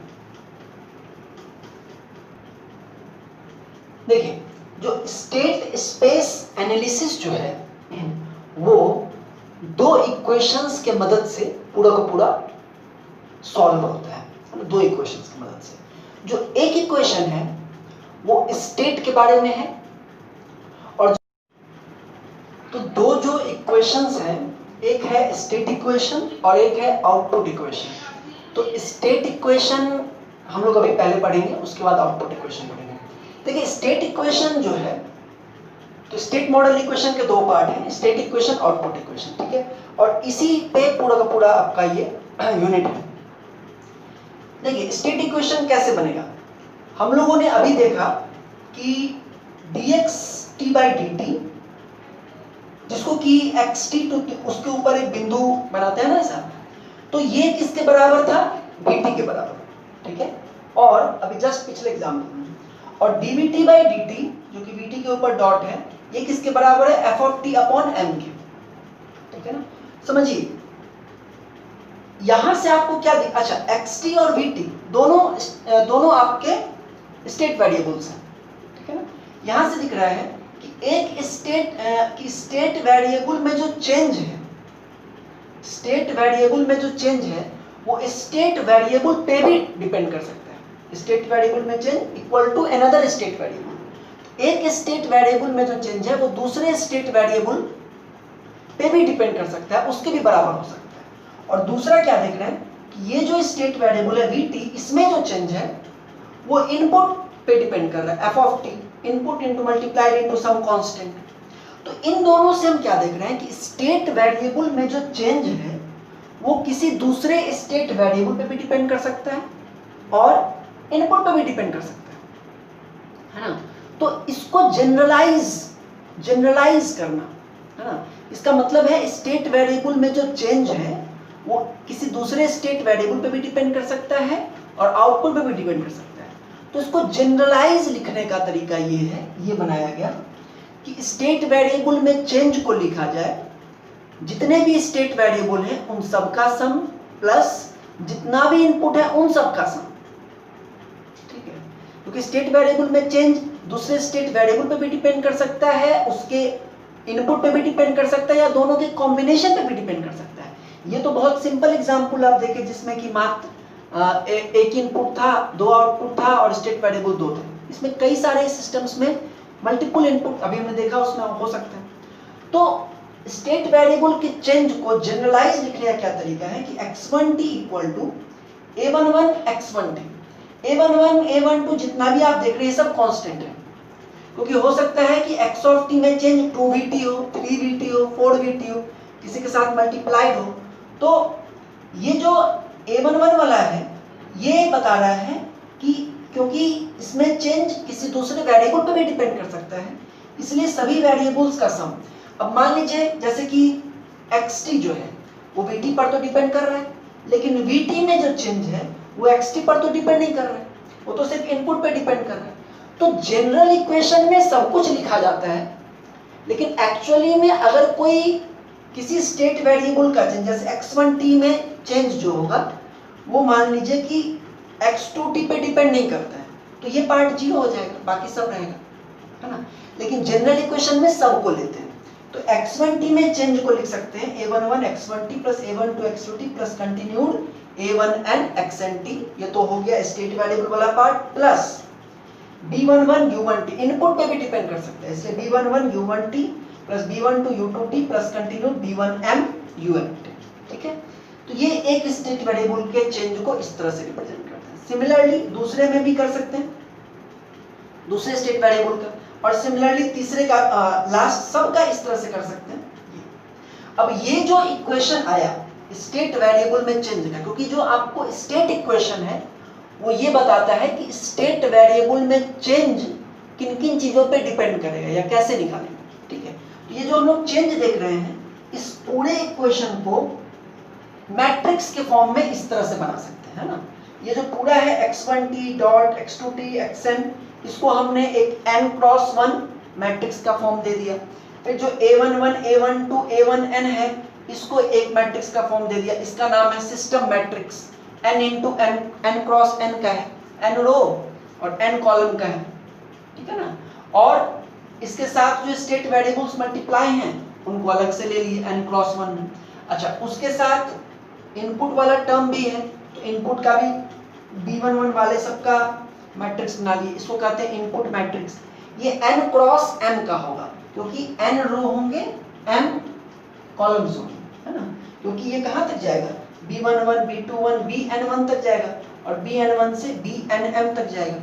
देखिए जो स्टेट स्पेस एनालिसिस जो है वो 2 इक्वेशंस के मदद से पूरा का पूरा सॉल्व होता है, 2 इक्वेशंस की मदद से। जो एक इक्वेशन है वो स्टेट के बारे में है, और तो 2 जो इक्वेशंस हैं, एक है स्टेट इक्वेशन और एक है आउटपुट इक्वेशन। तो स्टेट इक्वेशन हम लोग अभी पहले पढ़ेंगे, उसके बाद आउटपुट इक्वेशन पढ़ेंगे। देखिए स्टेट इक्वेशन जो है, तो स्टेट मॉडल इक्वेशन के 2 पार्ट हैं, स्टेट इक्वेशन, आउटपुट इक्वेशन, ठीक है, और इसी पे पूरा का पूरा आपका ये यूनिट है। देखिए स्टेट इक्वेशन कैसे बनेगा, हम लोगों ने अभी देखा कि dx/dt, जिसको कि xt तो उसके ऊपर एक बिंदु बनाते हैं ना ऐसा, तो ये किसके बराबर था, dt के बराबर, ठीक है। और अभी जस्ट पिछले एग्जाम्पल में, और dvt/dt जो कि vt के ऊपर डॉट है, ये किसके बराबर है, f(t)/m के, ठीक है ना। समझिए यहां से आपको क्या दिख, अच्छा xt और vt दोनों आपके स्टेट वेरिएबल्स हैं, ठीक है ना। यहां से दिख रहा है कि एक स्टेट वेरिएबल में जो चेंज है, स्टेट वेरिएबल में जो चेंज है वो स्टेट वेरिएबल पे भी डिपेंड कर सकता है। स्टेट वेरिएबल में change equal to another state variable. एक स्टेट वेरिएबल में जो चेंज है वो दूसरे स्टेट वेरिएबल पे भी डिपेंड कर सकता है, उसके भी बराबर हो सकता है। और दूसरा क्या देख रहे हैं कि ये जो स्टेट वेरिएबल है vt, इसमें जो चेंज है वो इनपुट पे डिपेंड कर रहा है, f of t, input into multiplied into some constant. तो इन दोनों से हम क्या देख रहे हैं कि स्टेट वेरिएबल में जो चेंज है वो किसी दूसरे स्टेट वेरिएबल पे भी डिपेंड कर सकता है और इनपुट पे भी डिपेंड कर सकता है ना। तो इसको जनरलाइज करना है ना, इसका मतलब है स्टेट वेरिएबल में जो चेंज है वो किसी दूसरे स्टेट वेरिएबल पे भी डिपेंड कर सकता है और आउटपुट पे भी डिपेंड कर सकता है। तो इसको जनरलाइज लिखने का तरीका ये है, ये बनाया गया कि स्टेट वेरिएबल में चेंज को लिखा जाए, जितने भी स्टेट वेरिएबल हैं उन सब का सम प्लस जितना भी इनपुट है उन सब का सम, ठीक है। क्योंकि स्टेट वेरिएबल में चेंज दूसरे स्टेट वेरिएबल पे भी डिपेंड कर सकता है, उसके इनपुट पे भी डिपेंड कर सकता है, या दोनों के कॉम्बिनेशन पे भी डिपेंड कर सकता है। ये तो बहुत सिंपल एग्जांपल आप देखिए जिसमें कि मात्र एक इनपुट था, दो आउटपुट था और स्टेट वेरिएबल दो थे। इसमें कई सारे सिस्टम्स में मल्टीपल इनपुट अभी हमने देखा उसमें हो सकता है। तो स्टेट वेरिएबल के चेंज को जनरलाइज लिखने का क्या तरीका है कि x1t equal to a11 x1t, a11 a12 जितना भी आप देख रहे हैं सब कांस्टेंट है, क्योंकि हो सकता है कि x of t में चेंज 2vt हो, 3vt हो, 4vt हो, किसी के साथ मल्टीप्लाइड हो। तो ये जो a11 वाला है ये बता रहा है कि क्योंकि इसमें चेंज किसी दूसरे वेरिएबल पे भी डिपेंड कर सकता है, इसलिए सभी वेरिएबल्स का सम। अब मान लीजिए जैसे कि xt जो है वो vt पर तो डिपेंड कर रहा है, लेकिन vt में जो चेंज है वो xt पर तो डिपेंड नहीं कर रहा है, वो तो सिर्फ इनपुट पे डिपेंड कर रहा है। तो जनरल इक्वेशन में सब कुछ लिखा जाता है, लेकिन एक्चुअली में अगर कोई किसी स्टेट वेरिएबल का चेंज जैसे x1t में चेंज जो होगा वो मान लीजिए कि x2t पे डिपेंड नहीं करता है, तो ये पार्ट 0 हो जाएगा, बाकी सब रहेगा, है ना। लेकिन जनरल इक्वेशन में सब को लेते हैं, तो x1t में चेंज को लिख सकते हैं a11 x1t plus a12 x2t plus continued a1n xnt, ये तो हो गया स्टेट वेरिएबल वाला part, plus b11 u1t input पे भी डिपेंड कर सकते हैं, इसलिए b11 u1t plus b12 u2t plus continued b1m umt, ठीक है। तो ये एक स्टेट वेरिएबल के चेंज को इस तरह से रिप्रेजेंट करते हैं। सिमिलरली दूसरे में भी कर सकते हैं, दूसरे स्टेट वेरिएबल का, और सिमिलरली तीसरे का लास्ट सब का इस तरह से कर सकते हैं। अब ये जो इक्वेशन आया स्टेट वेरिएबल में चेंज का, क्योंकि जो आपको स्टेट इक्वेशन है वो ये बताता है कि स्टेट वेरिएबल में चेंज किन किन चीजों पे डिपेंड करेगा या कैसे निकालेंगे, ठीक है। तो ये जो हम लोग चेंज देख रहे हैं इस पूरे इक्वेशन को मैट्रिक्स के फॉर्म में इस तरह से बना सकते हैं, है ना। ये जो पूरा है x1t डॉट x2t xn, इसको हमने एक n क्रॉस 1 मैट्रिक्स का फॉर्म दे दिया। फिर जो a11 a12 a1n है इसको एक मैट्रिक्स का फॉर्म दे दिया, इसका नाम है system matrix, n into n, n cross n का है, n रो और n कॉलम का है, ठीक है ना। और इसके साथ जो स्टेट वेरिएबल्स मल्टीप्लाई हैं उनको अलग से ले लिए n क्रॉस 1 में। अच्छा, उसके साथ इनपुट वाला टर्म भी है, तो इनपुट का भी b11 वाले सबका मैट्रिक्स बना लिए, इसको कहते हैं इनपुट मैट्रिक्स। ये n क्रॉस m का होगा क्योंकि n रो होंगे m कॉलम्स होंगे, है ना। क्योंकि ये कहाँ तक जाएगा, b11 b21 bn1 तक जाएगा और bn1 से bnm तक जाएगा,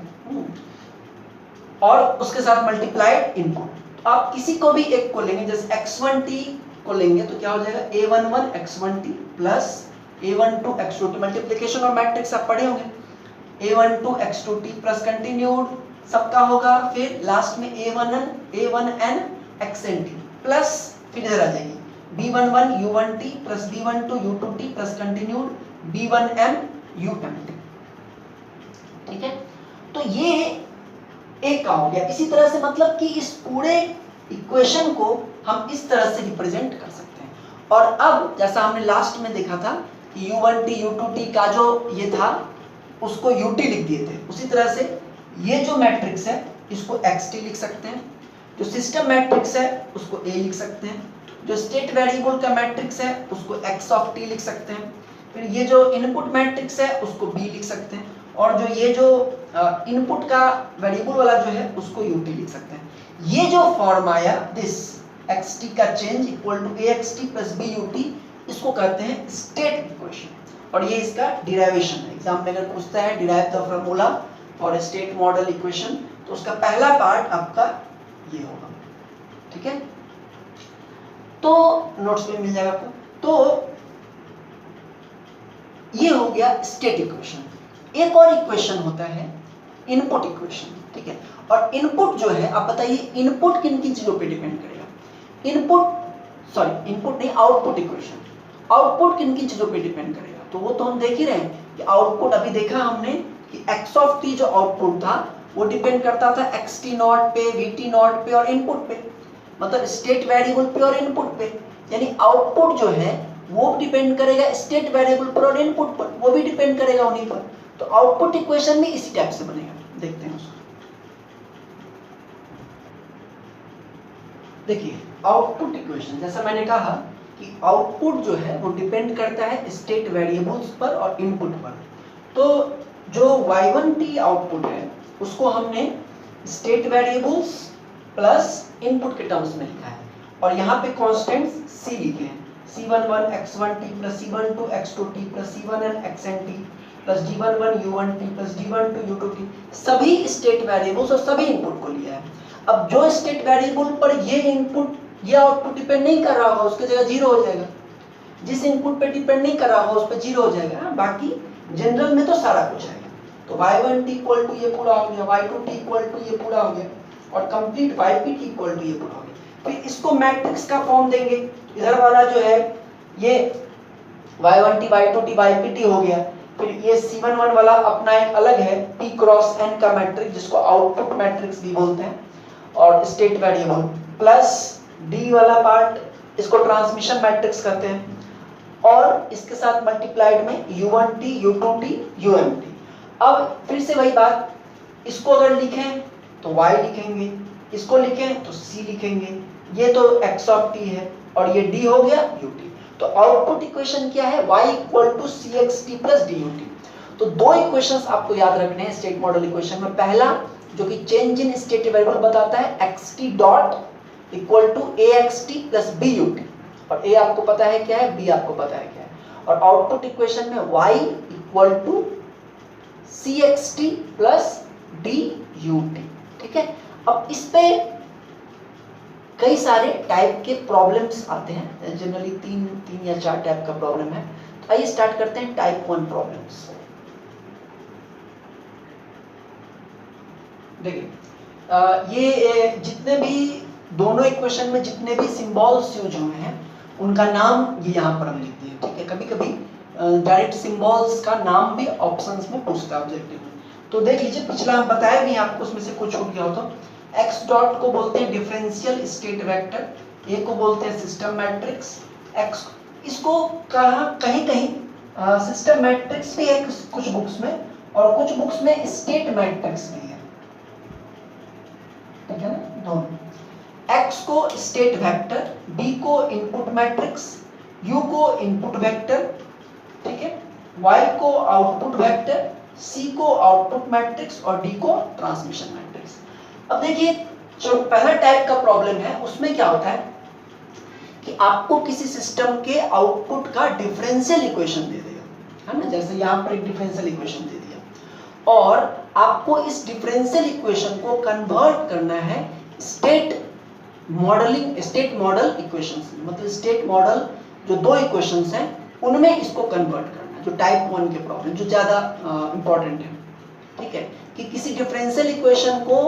और उसके साथ मल्टीप्लाइड इनपुट। आप किसी को भी एक को लेंगे, जैसे x1t को लेंगे तो क्या हो जाएगा a11 x1t plus a12 x2t, multiplication और मैट्रिक्स आप पढ़े होंगे, a12 x2t प्लस कंटिन्यूड सबका होगा, फिर लास्ट में a1n xnt प्लस फिर इधर आ जाएगी b11 u1t plus b12 u2t plus continued b1m umt, ठीक है। तो ये एक का हो गया। इसी तरह से मतलब कि इस पूरे इक्वेशन को हम इस तरह से रिप्रेजेंट कर सकते हैं। और अब जैसा हमने लास्ट में देखा था कि U1t U2t का जो ये था उसको UT लिख दिए थे, उसी तरह से ये जो मैट्रिक्स है इसको XT लिख सकते हैं, जो सिस्टम मैट्रिक्स है उसको A लिख सकते हैं, जो स्टेट वेरिएबल का मैट्रिक्स है उसको X ऑफ T लिख सकते हैं, फिर ये जो इनपुट मैट्रिक्स है उसको B लिख सकते हैं, और जो ये जो इनपुट का वेरिएबल वाला जो है उसको UT लिख सकते हैं। ये जो फॉर्म आया दिस XT का change equal to AXT plus BUT, इसको कहते हैं स्टेट इक्वेशन, और ये इसका डिराइवेशन है। एग्जाम में अगर पूछता है derive the formula for state model equation, तो उसका पहला पार्ट आपका ये होगा, ठीक है। तो नोट्स में मिल जाएगा आपको। तो ये हो गया स्टेट इक्वेशन। एक और इक्वेशन होता है इनपुट इक्वेशन, ठीक है। और इनपुट जो है, आप बताइए इनपुट किन किन चीजों पे डिपेंड करेगा? इनपुट नहीं, आउटपुट इक्वेशन। आउटपुट किन किन चीजों पे डिपेंड करेगा? तो वो तो हम देख ही रहे हैं कि आउटपुट अभी देखा हमने कि x ऑफ t जो आउटपुट था वो डिपेंड करता था xt नॉट पे, vt नॉट पे और इनपुट पे, मतलब स्टेट वेरिएबल पे और इनपुट पे। यानी आउटपुट जो है वो डिपेंड करेगा स्टेट वेरिएबल पर और इनपुट पर, वो भी डिपेंड करेगा उन्हीं पर। तो आउटपुट इक्वेशन भी इसी टाइप से बनेगा, देखते हैं उसको। देखिए आउटपुट इक्वेशन, जैसा मैंने कहा कि आउटपुट जो है वो डिपेंड करता है स्टेट वेरिएबल्स पर और इनपुट पर। तो जो y1t आउटपुट है उसको हमने स्टेट वेरिएबल्स प्लस इनपुट के टर्म्स में लिखा है, और यहाँ पे कांस्टेंट्स c लिखे हैं, c11 x1t plus c12 x2t plus c1n xnt plus d11 u1t plus d12 u2t, सभी स्टेट वेरिएबल्स और सभी इनपुट को लिया है। अब जो स्टेट वेरिएबल पर ये इनपुट ये आउटपुट डिपेंड नहीं कर रहा होगा उसकी जगह 0 हो जाएगा, जिस इनपुट पे डिपेंड नहीं कर रहा होगा उस पर 0 हो जाएगा। बाकी जनरल में तो सारा कुछ आएगा। तो y1t इक्वल टू ये पूरा हो गया, y2t इक्वल टू ये पूरा हो गया, और कंप्लीट ypt इक्वल टू ये पूरा हो गया। फिर इसको मैट्रिक्स का फॉर्म देंगे, इधर वाला जो है ये y1t y2t ypt हो गया। फिर ये c11 वाला अपना एक अलग है p क्रॉस n का मैट्रिक्स, जिसको आउटपुट मैट्रिक्स भी बोलते हैं, और स्टेट वेरिएबल प्लस d वाला पार्ट इसको ट्रांसमिशन मैट्रिक्स कहते हैं, और इसके साथ मल्टीप्लाइड में u1t u2t umt। अब फिर से वही बात, इसको अगर लिखें तो y लिखेंगे, इसको लिखें तो c लिखेंगे, ये तो x ऑफ t है और ये d हो गया ut। तो आउटपुट इक्वेशन क्या है? y equal to cxt plus dut। तो दो इक्वेशंस आपको याद रखने हैं स्टेट मॉडल इक्वेशन में। पहला जो कि चेंज इन स्टेट वेरिएबल बताता है xt dot equal to axt plus but, और a आपको पता है क्या है, b आपको पता है क्या है। और आउटपुट इक्वेशन में y equal to cxt plus dut, ठीक है। अब इस पे कई सारे टाइप के प्रॉब्लम्स आते हैं, जनरली तीन या चार टाइप का प्रॉब्लम है। तो आइए स्टार्ट करते हैं टाइप 1 प्रॉब्लम्स। देखिए ये जितने भी दोनों इक्वेशन में जितने भी सिंबल्स यूज हुए हैं उनका नाम ये यहाँ पर हम लिखते हैं, ठीक है। कभी कभी डायरेक्ट सिंबल्स का नाम भी ऑप्शंस में पूछता है ऑब्जेक्टिव में। तो देख लीजिए, पिछला हम बताया भी आपको, उसमें से कुछ छूट गया हो तो x डॉट को बोलते हैं डिफरेंशियल स्टेट वेक्टर, a को बोलते हैं सिस्टम मैट्रिक्स, x इसको कहीं कहीं सिस्टम मैट्रिक्स भी है कुछ बुक्स में, और कुछ बुक्स में स्टेट मैट्रिक्स भी है, ठीक है ना। दोनों x को स्टेट वेक्टर, b को इनपुट मैट्रिक्स, u को इनपुट वेक्टर, ठीक है, y को आउटपुट वेक्टर, c को आउटपुट मैट्रिक्स और d को ट्रांसमिशन मैट्रिक्स। अब देखिए जो पहला टाइप का प्रॉब्लम है उसमें क्या होता है कि आपको किसी सिस्टम के आउटपुट का डिफरेंशियल इक्वेशन दे देगा, है ना। जैसे यहाँ पर एक डिफरेंशियल इक्वेशन दे दिया, और आपको इस डिफरेंशियल इक्वेशन को कन्वर्ट करना है स्टेट मॉडल इक्वेशंस, मतलब स्टेट मॉडल जो दो इक्वेशंस हैं उनमें इसको कन्वर्ट करना है, जो टाइप 1 के प्रॉब्लम जो ज़्यादा इंपॉर्टेंट है, ठीक है, कि किसी डिफरेंशियल इक्वेशन को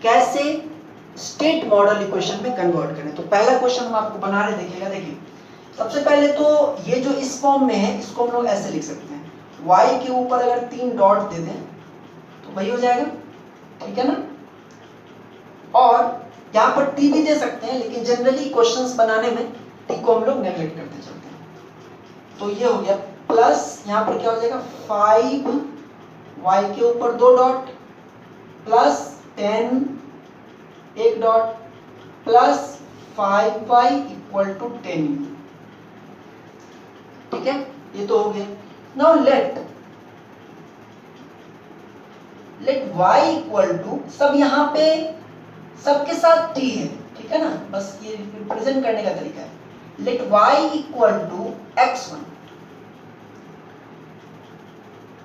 कैसे स्टेट मॉडल इक्वेशन में कन्वर्ट करें। तो पहला क्वेश्चन हम आपको बना रहे, देखिएगा। देखिए सबसे पहले तो ये जो इस फॉर्म में है इसको हम लोग ऐसे लिख सकते हैं, y के ऊपर अगर 3 डॉट दे दें तो वही हो जाएगा, ठीक है ना। और यहाँ पर t भी दे सकते हैं, लेकिन जनरली क्वेश्चंस बनाने में t को हम लोग नेगलेक्ट करते चलते हैं। तो ये हो गया प्लस यहाँ पर क्या हो जाएगा 5 y के ऊपर 2 डॉट प्लस 10 एक dot plus 5y equal to 10। ठीक है, ये तो हो गया। Now let y equal to, सब यहाँ पे सबके साथ t है, ठीक है ना, बस ये रिप्रेजेंट करने का तरीका है। Let y equal to x1,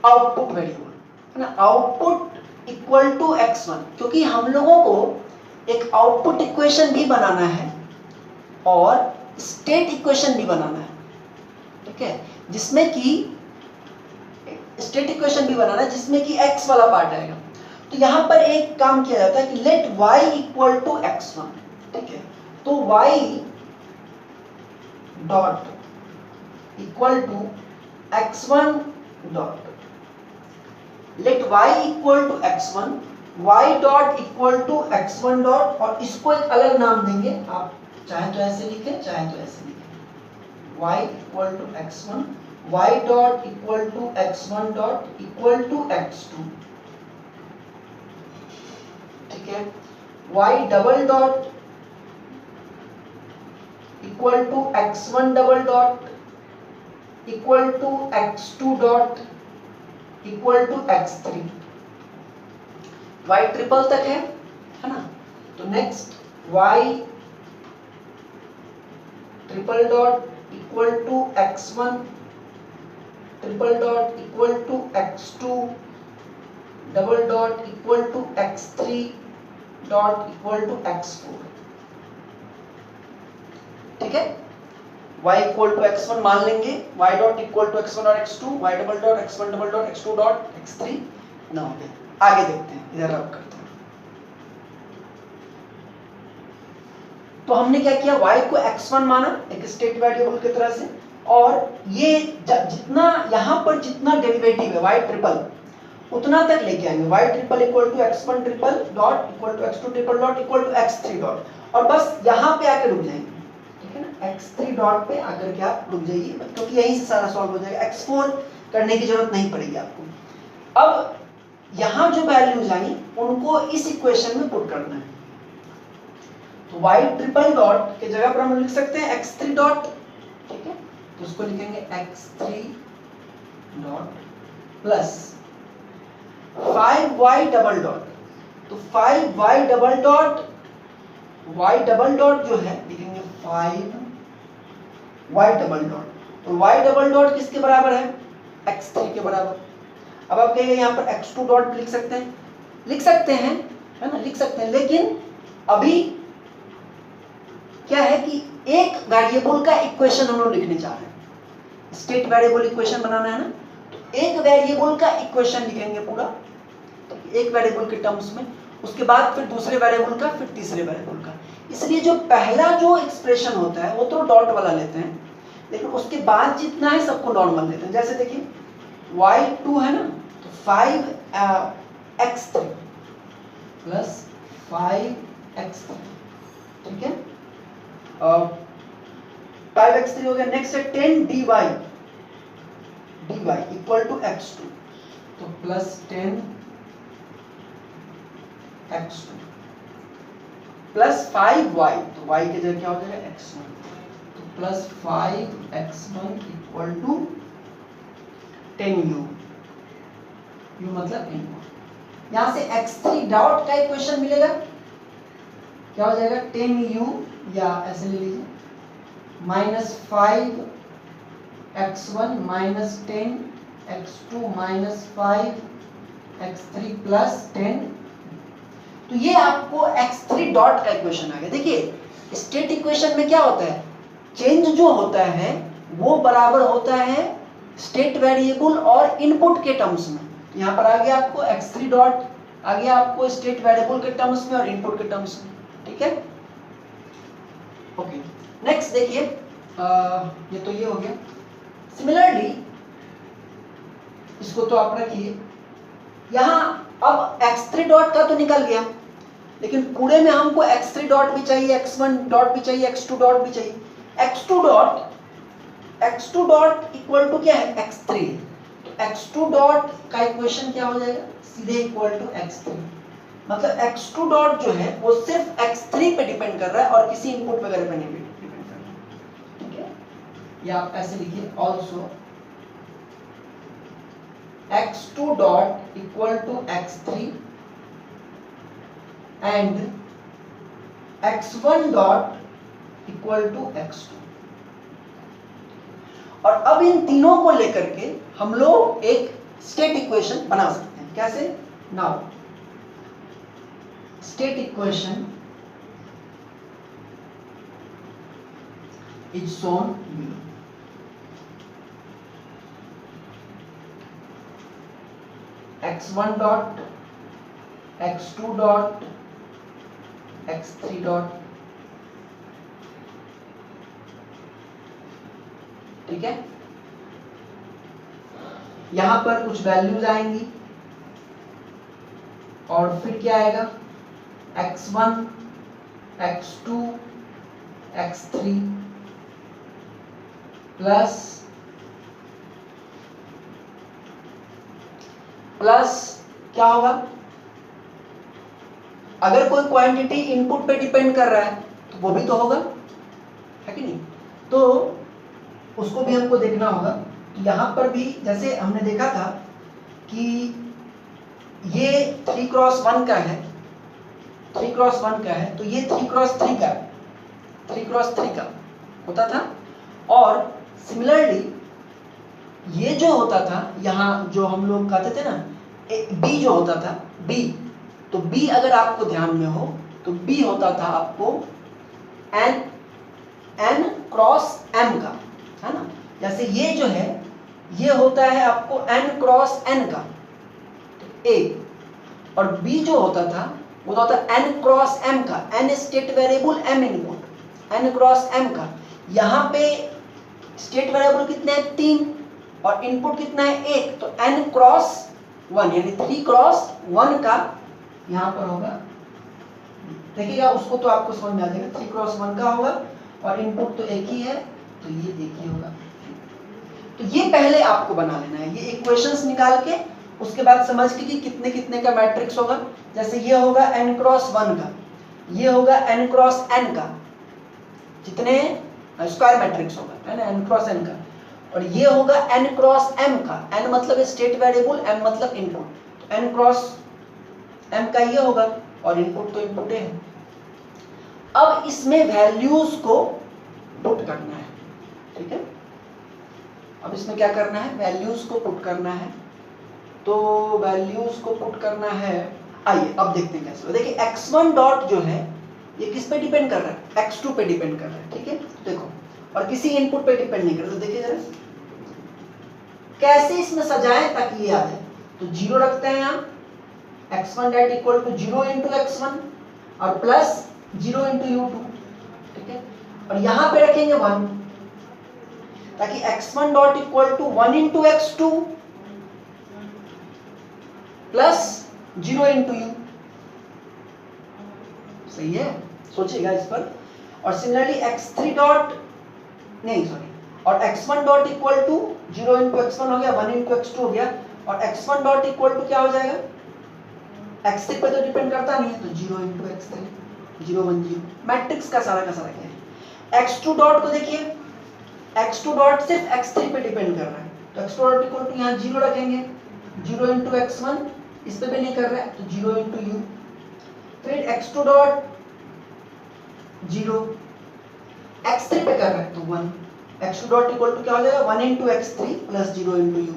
output variable है ना, आउटपुट इक्वल टू x1, क्योंकि हम लोगों को एक आउटपुट इक्वेशन भी बनाना है और स्टेट इक्वेशन भी बनाना है, ठीक है, जिसमें कि स्टेट इक्वेशन भी बनाना है जिसमें कि x वाला पार्ट आएगा। तो यहां पर एक काम किया जाता है कि late y equal to x1, ठीक है, तो y dot equal to x1 dot, let y equal to x1, y dot equal to x1 dot, और इसको एक अलग नाम देंगे, आप चाहे तो ऐसे लिखें चाहे तो ऐसे लिखें, y equal to x1, y dot equal to x1 dot equal to x2, ठीक है, y double dot equal to x1 double dot equal to x2 dot equal to x3, y triple तक है ना। तो next y triple dot equal to x1 triple dot equal to x2 double dot equal to x3 dot equal to x4, ठीक है। y इक्वल टू x1 मान लेंगे, y dot equal to x1 और x2, y double dot x1 double dot x2 dot x3 ना हो गया। आगे देखते हैं, इधर रब करते हैं। तो हमने क्या किया, y को x1 माना एक स्टेट वेरिएबल की तरह से, और ये जितना यहाँ पर जितना डेरिवेटिव है y ट्रिपल उतना तक लेके आएंगे, y triple equal to x1 triple dot equal to x2 triple dot equal to x3 dot, और बस यहाँ पे आके रुक जाएंगे, ठीक है ना, x3 डॉट पे आकर के आप रुक जाइए, क्योंकि यहीं से सारा सॉल्व हो जाएगा, x4 करने की जरूरत नहीं पड़ेगी आपको। अब यहाँ जो वैल्यूज आई उनको इस इक्वेशन में पुट करना है, तो y ट्रिपल डॉट के जगह पर हम लिख सकते हैं x3 डॉट, ठीक है, तो उसको लिखेंगे x3 dot plus 5y double dot, तो 5y double dot, y double dot जो है लिखेंगे 5y डबल डॉट, तो y डबल डॉट किसके बराबर है, x3 के बराबर। अब आप कहेंगे यहाँ पर x2 डॉट लिख सकते हैं, है ना, लिख सकते हैं, लेकिन अभी क्या है कि एक वेरिएबल का इक्वेशन हम लोग लिखने जा रहे हैं, स्टेट वेरिएबल इक्वेशन बनाना है ना, तो एक वेरिएबल का इक्वेशन लिखेंगे पूरा, एक वेरिएबल के टर्म्स में, उसके बाद फिर दूसरे वेरिएबल का, फिर तीसरे वेरिएबल का। इसलिए जो पहला जो एक्सप्रेशन होता है वो तो डॉट वाला लेते हैं, लेकिन उसके बाद जितना है सबको नॉर्मल लेते हैं। जैसे देखिए y2 है ना, तो 5x3 प्लस 5x3, ठीक है, 5x3 हो गया। नेक्स्ट है 10 dy इक्वल टू x2, तो प्लस 10 x2 प्लस 5y, तो y के जगह क्या हो जाएगा x1, तो plus 5x1 equal to 10u, u मतलब n। यहां से x3 डॉट का इक्वेशन मिलेगा, क्या हो जाएगा 10u, या ऐसे ले लीजिए minus 5x1 minus 10x2 minus 5x3 plus 10। तो ये आपको x3 डॉट का इक्वेशन आ गया। देखिए स्टेट इक्वेशन में क्या होता है, चेंज जो होता है वो बराबर होता है स्टेट वेरिएबल और इनपुट के टर्म्स में। यहाँ पर आ गया आपको x3 डॉट, आ गया आपको स्टेट वेरिएबल के टर्म्स में और इनपुट के टर्म्स में, ठीक है। ओके, नेक्स्ट देखिए, ये तो ये हो गया। सिमिलरली इसको तो आप रखिए, यहाँ अब x3 डॉट का तो निकल गया, लेकिन पूरे में हमको x3 डॉट भी चाहिए, x1 डॉट भी चाहिए, x2 डॉट भी चाहिए। x2 dot x2 dot equal to क्या है, x3, तो x2 डॉट का इक्वेशन क्या हो जाएगा, सीधे इक्वल टू x3, मतलब x2 डॉट जो है वो सिर्फ x3 पे डिपेंड कर रहा है और किसी इनपुट वगैरह पे नहीं डिपेंड कर रहा है, ठीक है। या आप ऐसे लिखिए also x2 dot equal to x3 and x1 dot equal to x2। और अब इन तीनों को लेकर के हम लोग एक स्टेट इक्वेशन बना सकते हैं। कैसे? Now state equation is shown below. x1 dot, x2 dot, x3 dot, ठीक है। यहां पर कुछ वैल्यूज आएंगी और फिर क्या आएगा, x1, x2, x3 प्लस क्या होगा, अगर कोई क्वांटिटी इनपुट पे डिपेंड कर रहा है तो वो भी तो होगा, है कि नहीं, तो उसको भी हमको देखना होगा। तो यहां पर भी जैसे हमने देखा था कि ये 3x1 का है, 3x1 का है, तो ये 3x3 का, 3x3 का होता था। और सिमिलरली ये जो होता था, यहाँ जो हम लोग कहते थे ना, बी जो होता था, बी, तो बी अगर आपको ध्यान में हो तो बी होता था आपको n क्रॉस m का, है ना। जैसे ये जो है ये होता है आपको n क्रॉस n का, तो a, और b जो होता था वो होता था n क्रॉस m का, n state variable m input, n cross m का। यहाँ पे स्टेट वेरिएबल कितने हैं, 3, और इनपुट कितना है, 1, तो n क्रॉस 1 यानी 3x1 का यहाँ पर होगा। देखिएगा उसको तो आपको समझ में आ जाएगा, 3x1 का होगा और इनपुट तो एक ही है, तो ये एक ही होगा। तो ये पहले आपको बना लेना है, ये इक्वेशंस निकाल के उसके बाद समझ के कि कितने कितने का मैट्रिक्स होगा। जैसे ये होगा n×1 का, ये होगा n×n का, जितने स्क्वायर मैट्रिक्स होगा, है ना, n×n का, और ये होगा n×m का, n मतलब स्टेट वेरिएबल, m मतलब इनपुट, तो n×m का ये होगा, और इनपुट तो इनपुट है। अब इसमें वैल्यूज को पुट करना है, ठीक है। अब इसमें क्या करना है, वैल्यूज को पुट करना है। तो वैल्यूज को पुट करना है, आइए अब देखते हैं कैसे। देखिए x1 डॉट जो है ये किस पे डिपेंड कर रहा है, x2 पे डिपेंड कर रहा है, ठीक है। देखो, और किसी इनपुट पे डिपेंड नहीं कर रहा। तो देखिए जरा कैसे इसमें सजाएं ताकि ये आ जाए। तो 0 रखते हैं यहाँ, x1 dot equal to 0 into x1 और प्लस 0 इंटू u2, ठीक है। और यहाँ पे रखेंगे 1 ताकि x1 dot equal to 1 into x2 plus 0 into u, सही है, सोचिएगा इस पर। और सिमिलरली x3 डॉट नहीं सॉरी, और x1 dot equal to 0 into x1 हो गया, 1 इंटू x2 हो गया, और x1 डॉट इक्वल टू क्या हो जाएगा, x3 पे तो डिपेंड करता नहीं है, तो 0 इंटू x3, 0 1 0, मैट्रिक्स का सारा क्या है। x2 डॉट को देखिए, x2 डॉट सिर्फ x3 पे डिपेंड कर रहा है, तो x2 डॉट इक्वल टू यहाँ 0 रखेंगे, 0 इंटू x1 इस पे भी नहीं कर रहा है, तो 0 इंटू u, फिर x2 डॉट 0, x3 पे कर रहा है तो 1, x2 डॉट इक्वल टू क्या हो जाएगा, 1 into x3 plus 0 into u।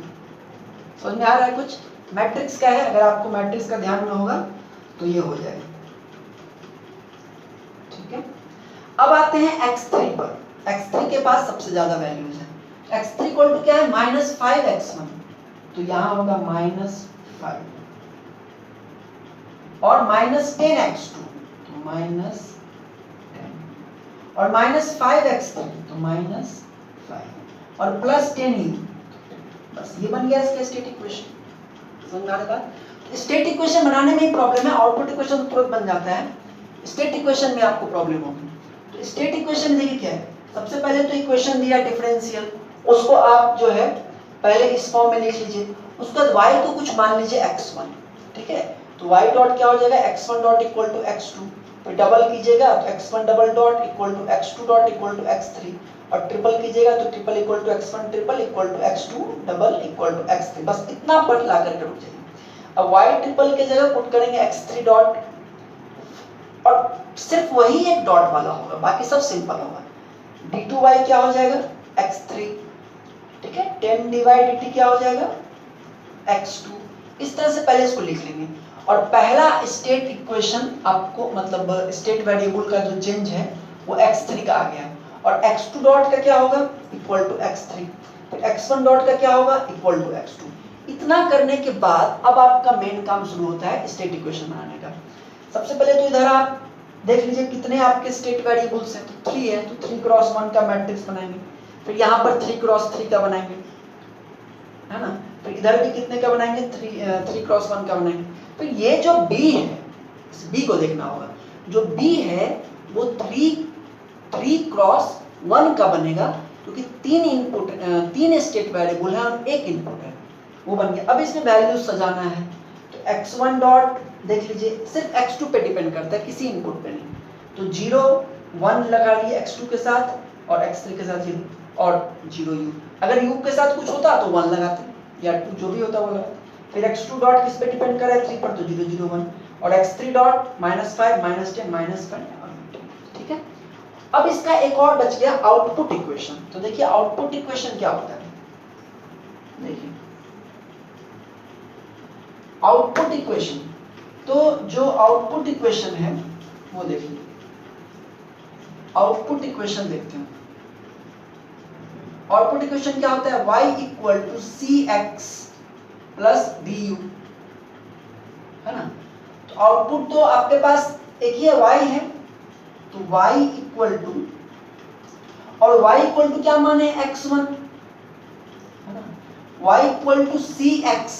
समझ में आ रहा है कुछ? मैट्रिक्स क्या है, अगर आपको मैट्रिक्स का ध्यान में होगा तो ये हो जाएगा, ठीक है। अब आते हैं x3 पर। x3 के पास सबसे ज्यादा वैल्यूज है। x3 इक्वल टू क्या है, -5x1, तो यहां होगा -5, और -10x2 तो -10, और -5x3 तो -5, और प्लस 10u, बस ये बन गया इसका स्टेट इक्वेशन। समझ में आ रहा है? स्टेट इक्वेशन बनाने में ही प्रॉब्लम है, आउटपुट इक्वेशन तुरंत बन जाता है, स्टेट इक्वेशन में आपको प्रॉब्लम होगी। तो स्टेट इक्वेशन देखिए क्या है, सबसे पहले तो इक्वेशन दिया डिफरेंशियल, उसको आप जो है पहले इस फॉर्म में लिख लीजिए। उसके बाद y को कुछ मान लीजिए x1, ठीक है। तो y डॉट क्या हो जाएगा, x1 dot equal to x2, फिर डबल कीजिएगा तो x1 double dot equal to x2 dot equal to x3, और ट्रिपल कीजिएगा तो triple equal to x1 triple equal to x2 double equal to x3। बस इतना पद ला करके रुक जाइए। अब y ट्रिपल के जगह पुट करेंगे x3 डॉट, और सिर्फ वही एक डॉट वाला होगा, बाकी सब सिंपल होगा। d2y क्या हो जाएगा, x3, ठीक है। 10 डिवाइड dt क्या हो जाएगा, x2। इस तरह से पहले इसको लिख लेंगे, और पहला स्टेट इक्वेशन आपको मतलब स्टेट वेरिएबल का जो चेंज है वो x3 का आ गया, और x2 डॉट का क्या होगा, इक्वल टू x3, फिर x1 डॉट का क्या होगा, इक्वल टू x2। इतना करने के बाद अब आपका मेन काम शुरू होता है स्टेट इक्वेशन बनाने का। सबसे पहले तो इधर आप देख लीजिए कितने आपके स्टेट वेरिएबल्स हैं, तो 3 है, तो 3 क्रॉस 1 का मैट्रिक्स बनाएंगे, फिर यहाँ पर 3 क्रॉस 3 का बनाएंगे, है ना। फिर इधर भी कितने का बनाएंगे, 3 क्रॉस 1 का बनाएंगे। फिर ये जो b है, इस b को देखना होगा, जो b है वो 3 क्रॉस 1 का बनेगा, क्योंकि 3 स्टेट वेरिएबल है और 1 इनपुट है, वो बन गया। अब इसमें वैल्यूज सजाना है, तो x1 डॉट देख लीजिए सिर्फ x2 पे डिपेंड करता है, किसी इनपुट पे नहीं, तो 0 1 लगा लिए x2 के साथ, और x3 के साथ 0, और 0 u। अगर u के साथ कुछ होता तो 1 लगाते, या 2 जो भी होता वो लगाते। फिर x2 डॉट किस पे डिपेंड कर रहा है, 3 पर, तो 0 0 1, और x3 डॉट -5 -10 -5, ठीक है। अब इसका एक और बच गया आउटपुट इक्वेशन। तो देखिए आउटपुट इक्वेशन क्या होता है, देखिए आउटपुट इक्वेशन, तो जो आउटपुट इक्वेशन है वो देखिए, आउटपुट इक्वेशन देखते हैं। आउटपुट इक्वेशन क्या होता है, y equal to cx plus du, है ना। तो आउटपुट तो आपके पास एक ही है, y है, तो y इक्वल टू, और y इक्वल टू क्या माने, x1, है ना। y इक्वल टू cx,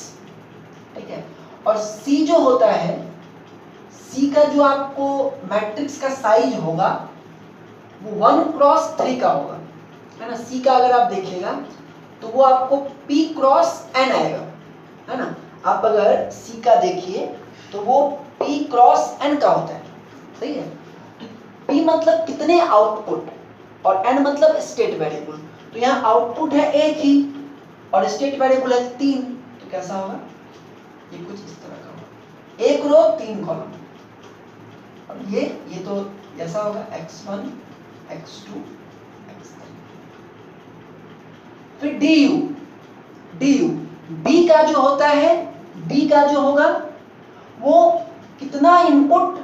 ठीक है। और c जो होता है, c का जो आपको मैट्रिक्स का साइज होगा वो 1 क्रॉस 3 का होगा, है ना। c का अगर आप देखिएगा तो वो आपको p क्रॉस n आएगा, है ना। आप अगर c का देखिए तो वो p क्रॉस n का होता है, सही है। तो p मतलब कितने आउटपुट, और n मतलब स्टेट वेरिएबल। तो यहाँ आउटपुट है एक ही और स्टेट वेरिएबल है 3, तो कैसा होगा, ये कुछ इस तरह का होगा, 1 रो 3 कॉलम। और ये तो ऐसा होगा x1 x2 x3। फिर du b का जो होता है, b का जो होगा वो कितना इनपुट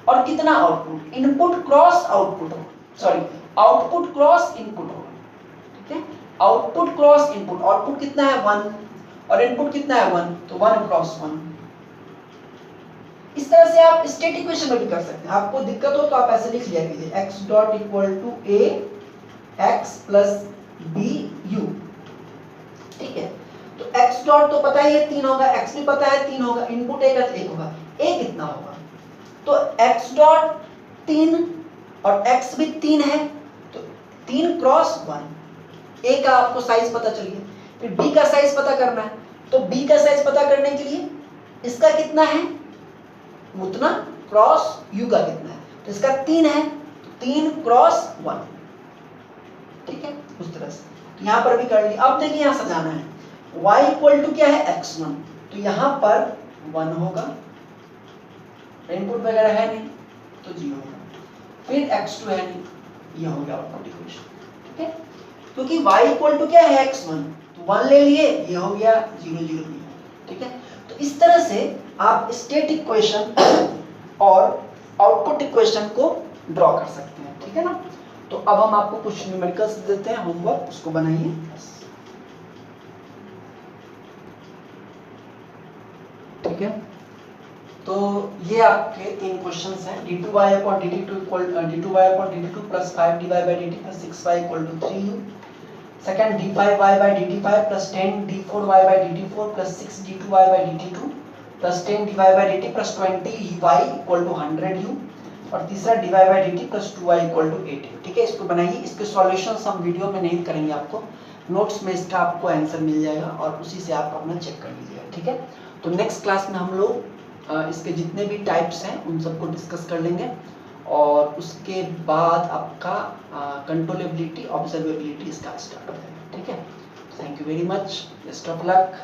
और कितना आउटपुट, इनपुट क्रॉस आउटपुट होगा, सॉरी आउटपुट क्रॉस इनपुट होगा, ठीक है। आउटपुट क्रॉस इनपुट, आउटपुट कितना है 1 और इनपुट कितना है 1, तो 1 क्रॉस 1। इस तरह से आप स्टेट इक्वेशन में भी कर सकते हैं। आपको दिक्कत हो तो आप ऐसे लिख लिया कीजिए, x dot equal to a x plus b u, ठीक है। तो x डॉट तो पता ही है 3 होगा, x भी पता है 3 होगा, इनपुट एक है तो 1 होगा, a कितना होगा, तो x डॉट 3 और x भी 3 है, तो 3 क्रॉस 1, a का आपको साइज पता चल गया। फिर b का साइज पता करना है, तो b का साइज पता करने के लिए इसका कितना है उतना क्रॉस u का कितना है, तो इसका 3 है, 3 क्रॉस 1, ठीक है। उस तरह से तो यहाँ पर भी कर लिया। अब देखिए यहाँ सजाना है, y इक्वल टू क्या है x1, तो यहाँ पर 1 होगा, इनपुट वगैरह है नहीं तो 0 होगा, फिर x2 है नहीं, ये हो गया आउटपुट इक्वेशन, ठीक है। क्योंकि y इक्वल टू क्या है x1, तो 1 ले लिए, ये हो गया 0 0 भी, ठीक है। तो इस तरह से आप स्टेट इक्वेशन और आउटपुट इक्वेशन को ड्रॉ कर सकते हैं, ठीक है ना। तो अब हम आपको कुछ न्यूमेरिकल्स देते हैं, होमवर्क उसको बनाइए, ठीक है। तो ये आपके 3 क्वेश्चंस हैं, d2y upon dt2 equal d2y upon dt2 plus 5dy by dt plus 6y equal to 3u, second d5y by dt5 plus 10 d4y by dt4 plus 6 d2y by dt2 plus 10 dy by dt plus 20y equal to 100u, और तीसरा dy by dt plus 2y equal to 8u, ठीक है। इसको बनाइए, इसके सॉल्यूशंस हम वीडियो में नहीं करेंगे आपको, नोट्स में इसका आपको आंसर मिल जाएगा और उसी से आप अपना चेक कर लीजिएगा, ठीक है। तो नेक्स्ट क्लास में हम लोग इसके जितने भी टाइप्स हैं उन सबको डिस्कस कर लेंगे और उसके बाद आपका कंट्रोलेबिलिटी, ऑब्जर्वेबिलिटी इसका स्टार्ट हो जाएगा, ठीक है। Thank you very much, best of luck.